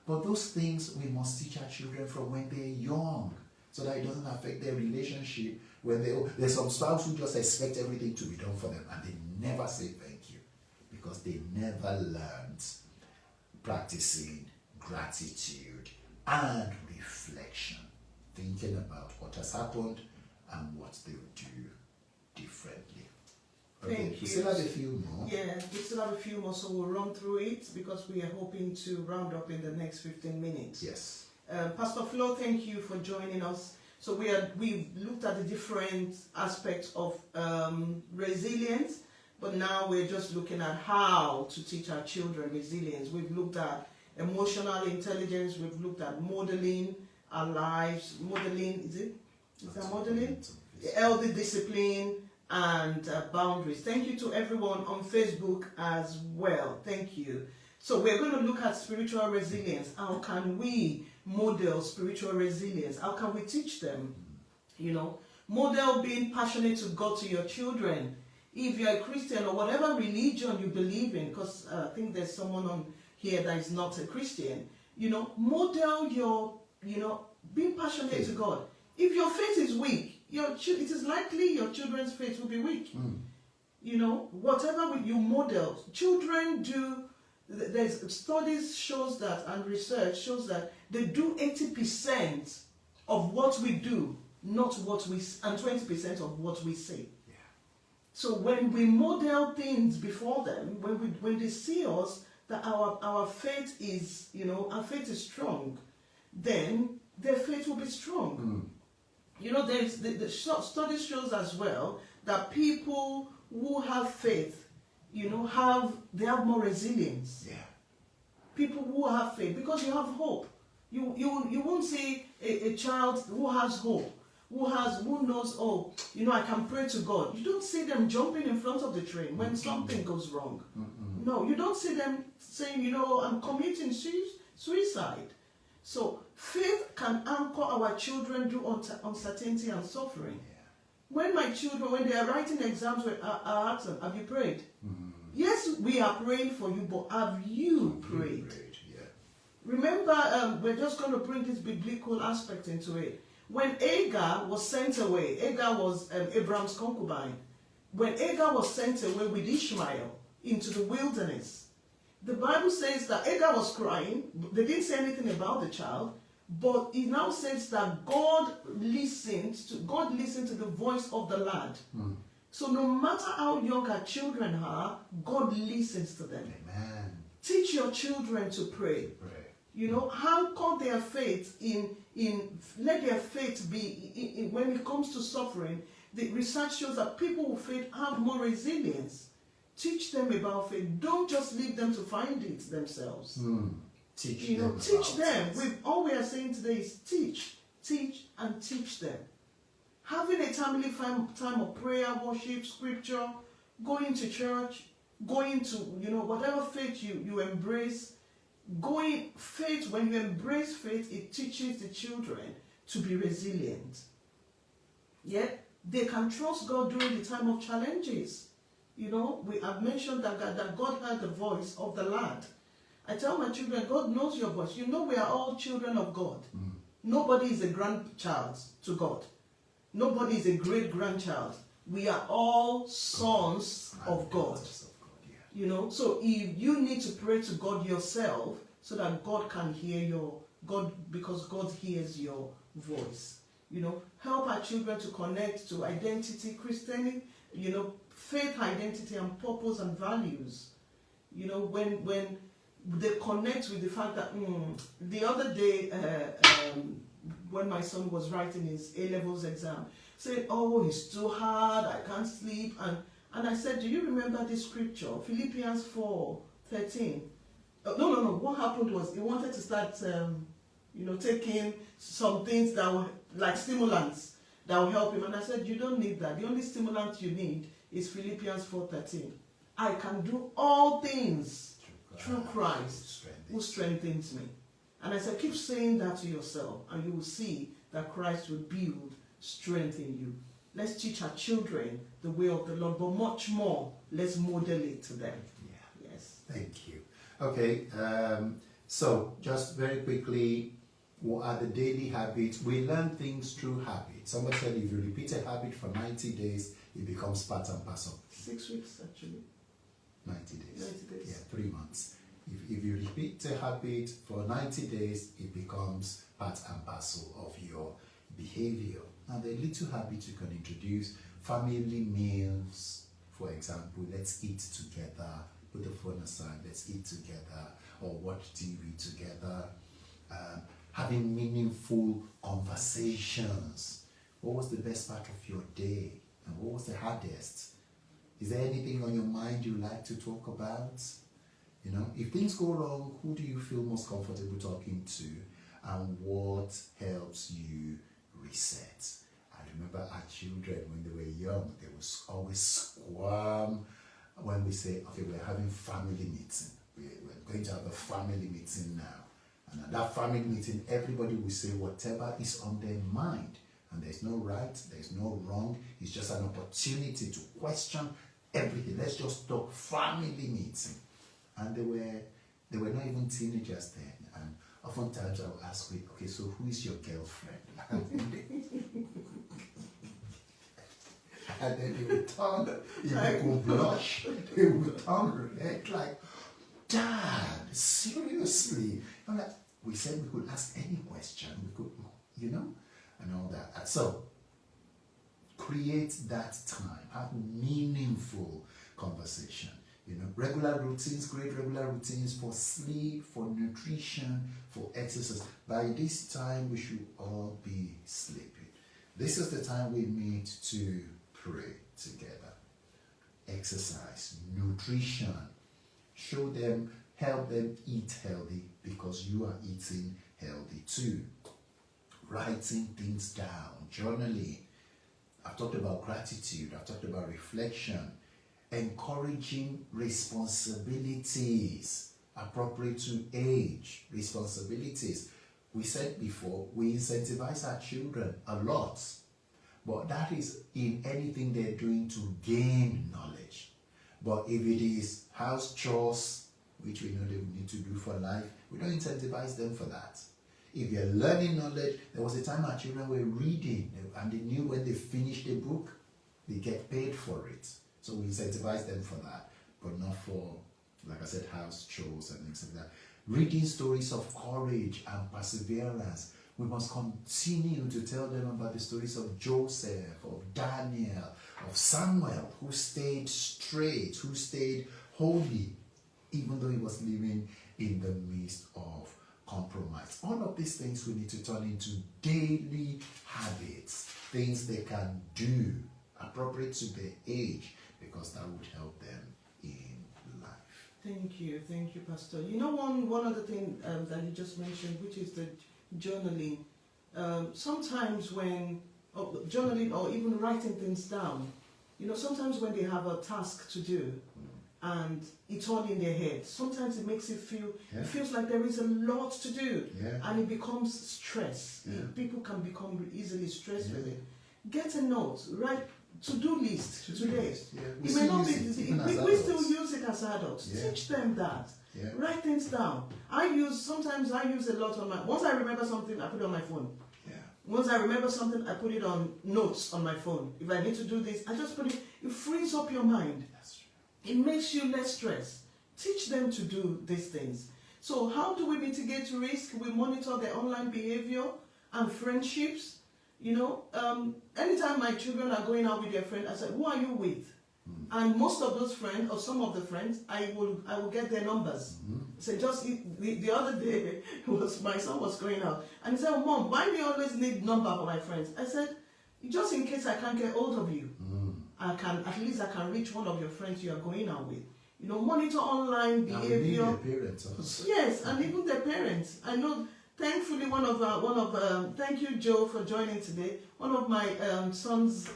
But those things we must teach our children from when they're young, so that it doesn't affect their relationship. When there's some spouse who just expect everything to be done for them and they never say thank you because they never learned practicing gratitude and reflection, thinking about what has happened and what they'll do differently. Okay, Thank you. We still have a few more. Yeah, we still have a few more, so we'll run through it because we are hoping to round up in the next 15 minutes. Yes. Pastor Flo, thank you for joining us. So we've looked at the different aspects of resilience, but now we're just looking at how to teach our children resilience. We've looked at emotional intelligence, we've looked at modeling our lives, modeling, is that modeling? Healthy discipline and boundaries. Thank you to everyone on Facebook as well. Thank you. So we're going to look at spiritual resilience. How can we model spiritual resilience? How can we teach them? Model being passionate to God to your children. If you're a Christian or whatever religion you believe in, because I think there's someone on here that is not a Christian, model your, being passionate to God. If your faith is weak, it is likely your children's faith will be weak. Whatever you model, children do. There's studies shows that, and research shows that they do 80% of what we do, not what we, and 20% of what we say. Yeah. So when we model things before them, when they see us that our faith is, our faith is strong, then their faith will be strong. There's the study shows as well that people who have faith, they have more resilience. Yeah. People who have faith, because you have hope. You won't see a child who has hope, who knows, I can pray to God. You don't see them jumping in front of the train when something goes wrong. No, you don't see them saying, I'm committing suicide. So faith can anchor our children through uncertainty and suffering. Yeah. When my children, when they are writing exams, I ask them, have you prayed? Yes, we are praying for you, but have you prayed? Yeah. Remember, we're just going to bring this biblical aspect into it. When Agar was sent away, Agar was Abraham's concubine. When Agar was sent away with Ishmael into the wilderness, the Bible says that Agar was crying. They didn't say anything about the child, but it now says that God listened to the voice of the lad. So no matter how young our children are, God listens to them. Amen. Teach your children to pray. Anchor their faith let their faith be when it comes to suffering. The research shows that people with faith have more resilience. Teach them about faith. Don't just leave them to find it themselves. Teach them. All we are saying today is teach, and teach them. Having a timely time of prayer, worship, scripture, going to church, going to, whatever faith you embrace, when you embrace faith, it teaches the children to be resilient. Yet, they can trust God during the time of challenges. We have mentioned that God heard the voice of the lad. I tell my children, God knows your voice. We are all children of God. Nobody is a grandchild to God. Nobody is a great-grandchild. We are all sons of God. So if you need to pray to God yourself so that God can hear because God hears your voice. Help our children to connect to identity, Christianity, faith, identity, and purpose and values. When they connect with the fact that the other day when my son was writing his A-levels exam, said, it's too hard, I can't sleep, and I said, do you remember this scripture, Philippians 4:13? No. What happened was he wanted to start, taking some things that were like stimulants that will help him, and I said, you don't need that. The only stimulant you need is Philippians 4:13. I can do all things through Christ who strengthens me. And I said, keep saying that to yourself, and you will see that Christ will build strength in you. Let's teach our children the way of the Lord, but much more, let's model it to them. Yeah. Yes. Thank you. Okay, so just very quickly, what are the daily habits? We learn things through habits. Somebody said if you repeat a habit for 90 days, it becomes part and parcel. 6 weeks, actually. 90 days. 90 days. Yeah, 3 months. If you repeat a habit for 90 days, it becomes part and parcel of your behavior. Now, the little habits you can introduce, family meals, for example, let's eat together, put the phone aside, let's eat together, or watch TV together, having meaningful conversations. What was the best part of your day? And what was the hardest? Is there anything on your mind you like to talk about? You know, if things go wrong, who do you feel most comfortable talking to? And what helps you reset? I remember our children, when they were young, they would always squirm when we say, okay, we're having family meeting. We're going to have a family meeting now. And at that family meeting, everybody will say whatever is on their mind. And there's no right, there's no wrong. It's just an opportunity to question everything. Let's just talk family meeting. And they were not even teenagers then. And oftentimes I would ask, okay, so who is your girlfriend? And then they would turn, they would blush, they would turn red, like, Dad, seriously? I'm like, we said we could ask any question, we could, you know, and all that. So, create that time, have meaningful conversation. You know, regular routines, create regular routines for sleep, for nutrition, for exercise. By this time, we should all be sleeping. This is the time we meet to pray together. Exercise, nutrition. Show them, help them eat healthy because you are eating healthy too. Writing things down, journaling. I've talked about gratitude, I've talked about reflection. Encouraging responsibilities appropriate to age, responsibilities. We said before, we incentivize our children a lot, but that is in anything they're doing to gain knowledge. But if it is house chores, which we know they need to do for life, we don't incentivize them for that. If you're learning knowledge, there was a time our children were reading and they knew when they finished a book, they get paid for it. So we incentivize them for that, but not for, like I said, house chores and things like that. Reading stories of courage and perseverance. We must continue to tell them about the stories of Joseph, of Daniel, of Samuel, who stayed straight, who stayed holy, even though he was living in the midst of compromise. All of these things we need to turn into daily habits, things they can do appropriate to their age, because that would help them in life. Thank you, Pastor. You know, one other thing that you just mentioned, which is the journaling. Sometimes when journaling or even writing things down, you know, sometimes when they have a task to do and it's all in their head, sometimes it makes it it feels like there is a lot to do, and it becomes stress. People can become easily stressed with it. Get a note, write to-do list today. It may not be, we still use it as adults. Teach them that. Write things down. Sometimes I use a lot on once I remember something, I put it on my phone. Once I remember something, I put it on notes on my phone. If I need to do this, I just put it. It frees up your mind. That's true. It makes you less stressed. Teach them to do these things. So how do we mitigate risk? We monitor their online behavior and friendships. You know, anytime my children are going out with their friend, I say, who are you with? And most of those friends, or some of the friends, I will get their numbers. So just the other day, my son was going out, and he said, oh, Mom, why do you always need number for my friends? I said, just in case I can't get hold of you, at least I can reach one of your friends you are going out with. You know, monitor online behavior. And their parents also. Yes, and even their parents. I know. Thankfully, thank you, Joe, for joining today. One of my son's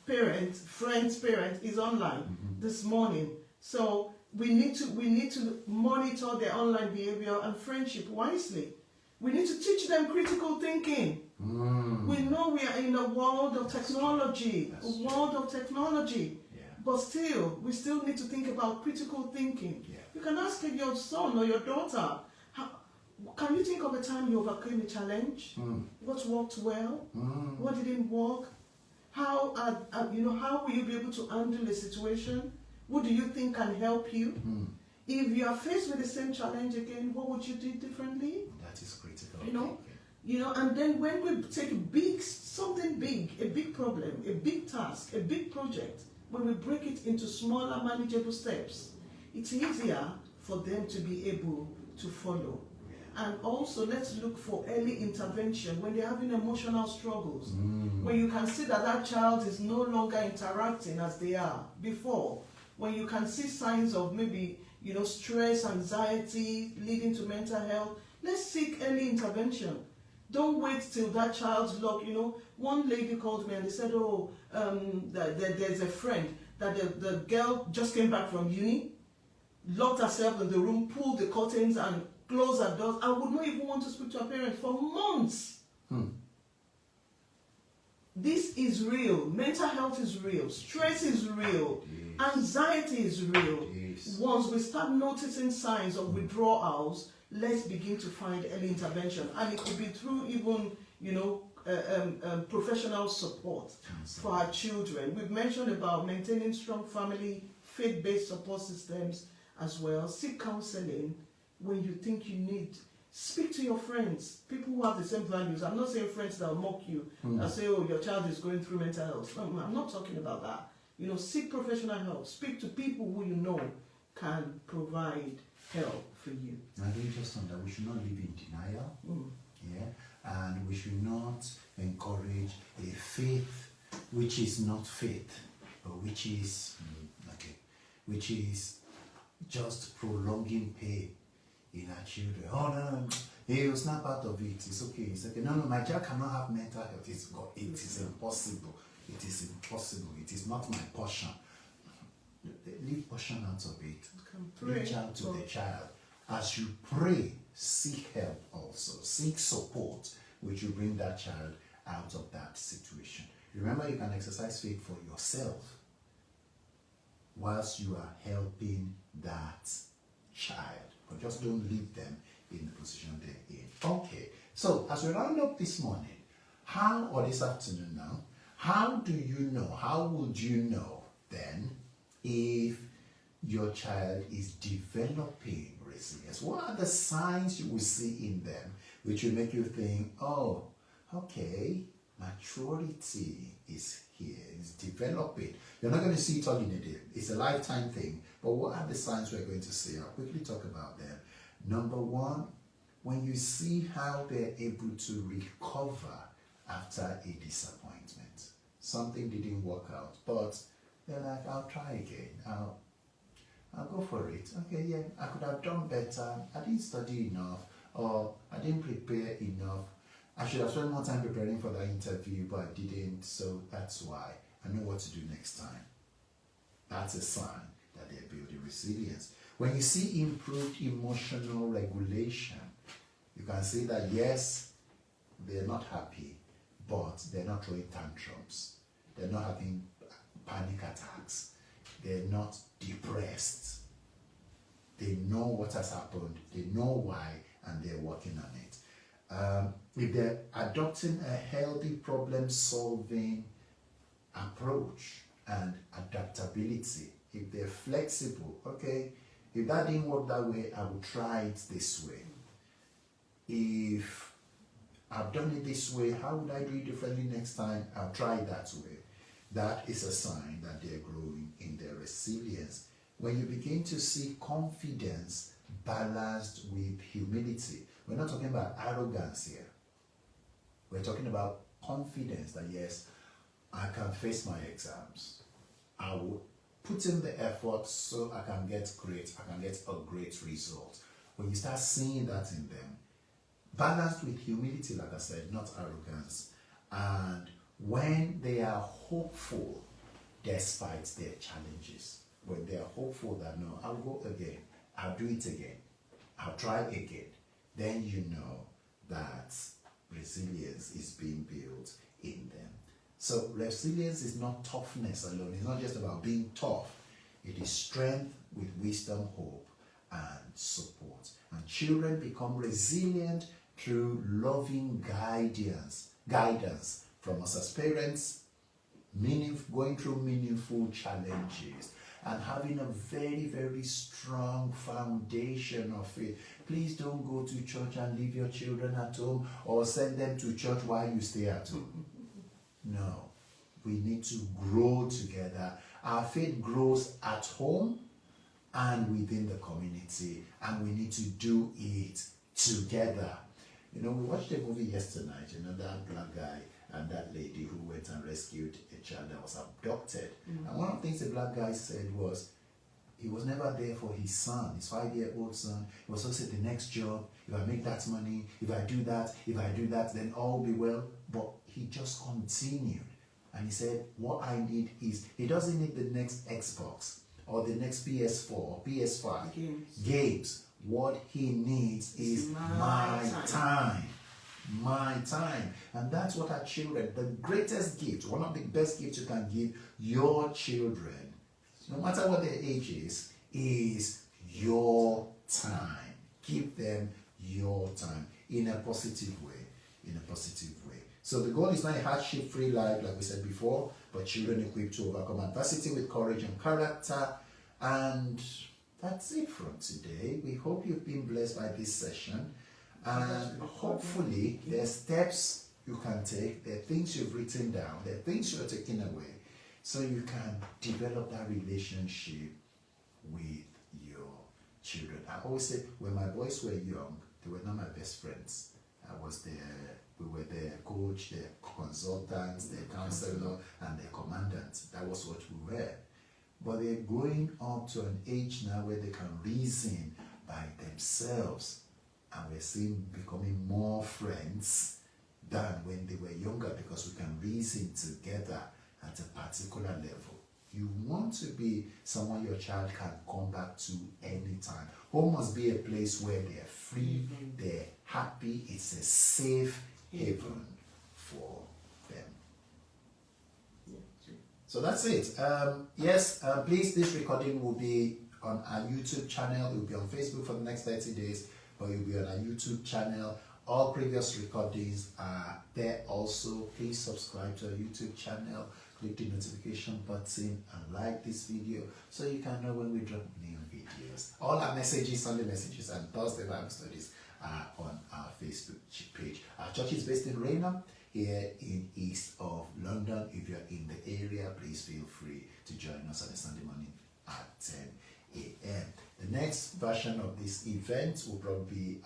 friend's parent is online this morning. So we need to monitor their online behavior and friendship wisely. We need to teach them critical thinking. We know we are in a world of technology, Yeah. but still, we still need to think about critical thinking. Yeah. You can ask your son or your daughter, can you think of a time you overcame a challenge? What worked well? What didn't work? How how will you be able to handle a situation? What do you think can help you? If you are faced with the same challenge again, what would you do differently? That is critical. And then when we take something big, a big problem, a big task, a big project, when we break it into smaller, manageable steps, it's easier for them to be able to follow. And also, let's look for early intervention when they're having emotional struggles. When you can see that that child is no longer interacting as they are before. When you can see signs of maybe, stress, anxiety leading to mental health, let's seek early intervention. Don't wait till that child's luck. One lady called me and they said, there's a friend that the girl just came back from uni, locked herself in the room, pulled the curtains and closed her doors. I would not even want to speak to her parents for months. This is real. Mental health is real. Stress is real. Anxiety is real. Once we start noticing signs of withdrawals, let's begin to find early intervention. And it could be through even, professional support for our children. We've mentioned about maintaining strong family, faith-based support systems as well. Seek counseling when you think you need. Speak to your friends, people who have the same values. I'm not saying friends that will mock you and say, your child is going through mental health. No, I'm not talking about that. Seek professional help. Speak to people who you know can provide help for you. I do just on that we should not live in denial. And we should not encourage a faith which is not faith, but which is just prolonging pain in our children. Oh no, he'll snap out of it. It's okay. It's okay. No, my child cannot have mental health. It is impossible. It is impossible. It is not my portion. Leave portion out of it. Reach out to the child. As you pray, seek help also. Seek support, which will bring that child out of that situation. Remember, you can exercise faith for yourself whilst you are helping that child. But just don't leave them in the position they're in. Okay, so as we round up this morning, or this afternoon now, how would you know then if your child is developing resilience? What are the signs you will see in them which will make you think, oh, okay, maturity is here, it's developing. You're not going to see it all in a day. It's a lifetime thing. But what are the signs we're going to see? I'll quickly talk about them. Number one, when you see how they're able to recover after a disappointment. Something didn't work out, but they're like, I'll try again. I'll go for it. Okay, yeah, I could have done better. I didn't study enough, or I didn't prepare enough. I should have spent more time preparing for that interview, but I didn't, so that's why. I know what to do next time. That's a sign that they're building resilience. When you see improved emotional regulation, you can see that yes, they're not happy, but they're not throwing tantrums. They're not having panic attacks. They're not depressed. They know what has happened, they know why, and they're working on it. If they're adopting a healthy problem-solving approach and adaptability, if they're flexible, okay, if that didn't work that way, I will try it this way. If I've done it this way, how would I do it differently next time? I'll try it that way. That is a sign that they're growing in their resilience. When you begin to see confidence balanced with humility, we're not talking about arrogance here. We're talking about confidence that yes, I can face my exams. I will put in the effort so I can get a great result. When you start seeing that in them, balanced with humility, like I said, not arrogance. And when they are hopeful despite their challenges, when they are hopeful that no, I'll go again, I'll do it again, I'll try again, then you know that resilience is being built in them. So resilience is not toughness alone. It's not just about being tough. It is strength with wisdom, hope, and support. And children become resilient through loving guidance from us as parents, going through meaningful challenges, and having a very, very strong foundation of faith. Please don't go to church and leave your children at home or send them to church while you stay at home. No, we need to grow together. Our faith grows at home and within the community, and we need to do it together. You know, we watched a movie yesterday night, you know, that black guy and that lady who went and rescued a child that was abducted. And one of the things the black guy said was, he was never there for his son, his 5-year-old son. He was also the next job, if I make that money, if I do that, then all will be well. But he just continued. And he said, what I need is, he doesn't need the next Xbox or the next PS4 or PS5 games. What he needs is my time. My time. And that's what our children, the greatest gift, one of the best gifts you can give your children, no matter what their age is your time. Give them your time in a positive way. In a positive way. So the goal is not a hardship-free life, like we said before, but children equipped to overcome adversity with courage and character. And that's it from today. We hope you've been blessed by this session. And hopefully there are steps you can take, there are things you've written down, there are things you're taking away, so you can develop that relationship with your children. I always say, when my boys were young, they were not my best friends. We were their coach, their consultants, their counselor, and their commandant. That was what we were. But they're growing up to an age now where they can reason by themselves. And we're seeing becoming more friends than when they were younger, because we can reason together at a particular level. You want to be someone your child can come back to anytime. Home must be a place where they're free, they're happy, it's a safe haven for them. So that's it. Please, this recording will be on our YouTube channel. It will be on Facebook for the next 30 days. But you'll be on our YouTube channel. All previous recordings are there also. Please subscribe to our YouTube channel, click the notification button, and like this video so you can know when we drop new videos. All our messages, Sunday messages, and Thursday Bible studies are on our Facebook page. Our church is based in Raynham, here in east of London. If you're in the area, please feel free to join us on a Sunday morning at 10 a.m. The next version of this event will probably be,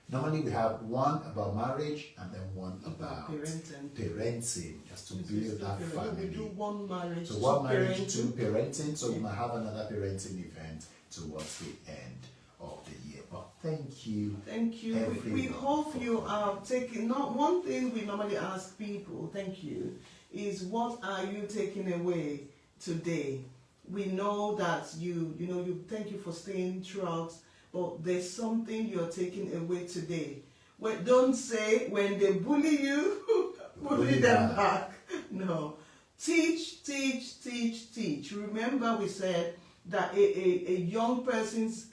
normally we have one about marriage and then one about parenting, just to build that family. We do one marriage, so one marriage, two parenting, so we might have another parenting event towards the end of the year. But thank you. Thank you. We hope you are taking, not one thing we normally ask people, thank you, is what are you taking away today? We know that you thank you for staying throughout, but there's something you're taking away today. Well, don't say when they bully you, bully them back. No. Teach. Remember we said that a young person's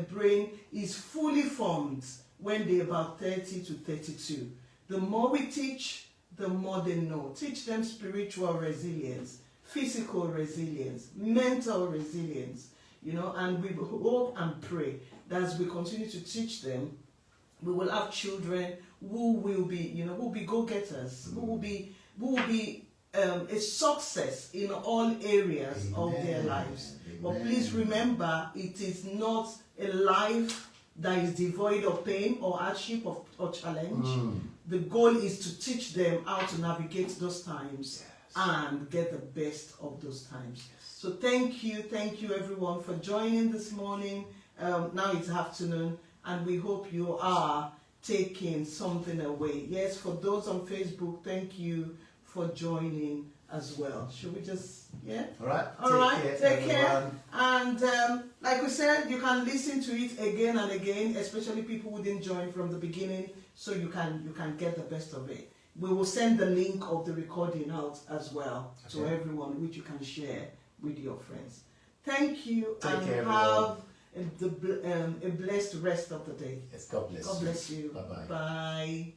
brain is fully formed when they're about 30 to 32. The more we teach, the more they know. Teach them spiritual resilience, physical resilience, mental resilience, and we hope and pray that as we continue to teach them, we will have children who will be, go-getters, who will be a success in all areas of their lives. But please remember, it is not a life that is devoid of pain or hardship or challenge. The goal is to teach them how to navigate those times and get the best of those times. So thank you everyone for joining this morning. Now it's afternoon, and we hope you are taking something away. Yes, for those on Facebook, thank you for joining as well. Should we just, All right. Take care. And like we said, you can listen to it again and again, especially people who didn't join from the beginning. so you can get the best of it. We will send the link of the recording out as well to everyone, which you can share with your friends. Thank you. Take care, have a blessed rest of the day. Yes, God bless you. God bless you. Bye-bye. Bye.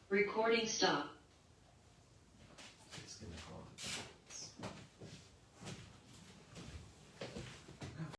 Recording stop.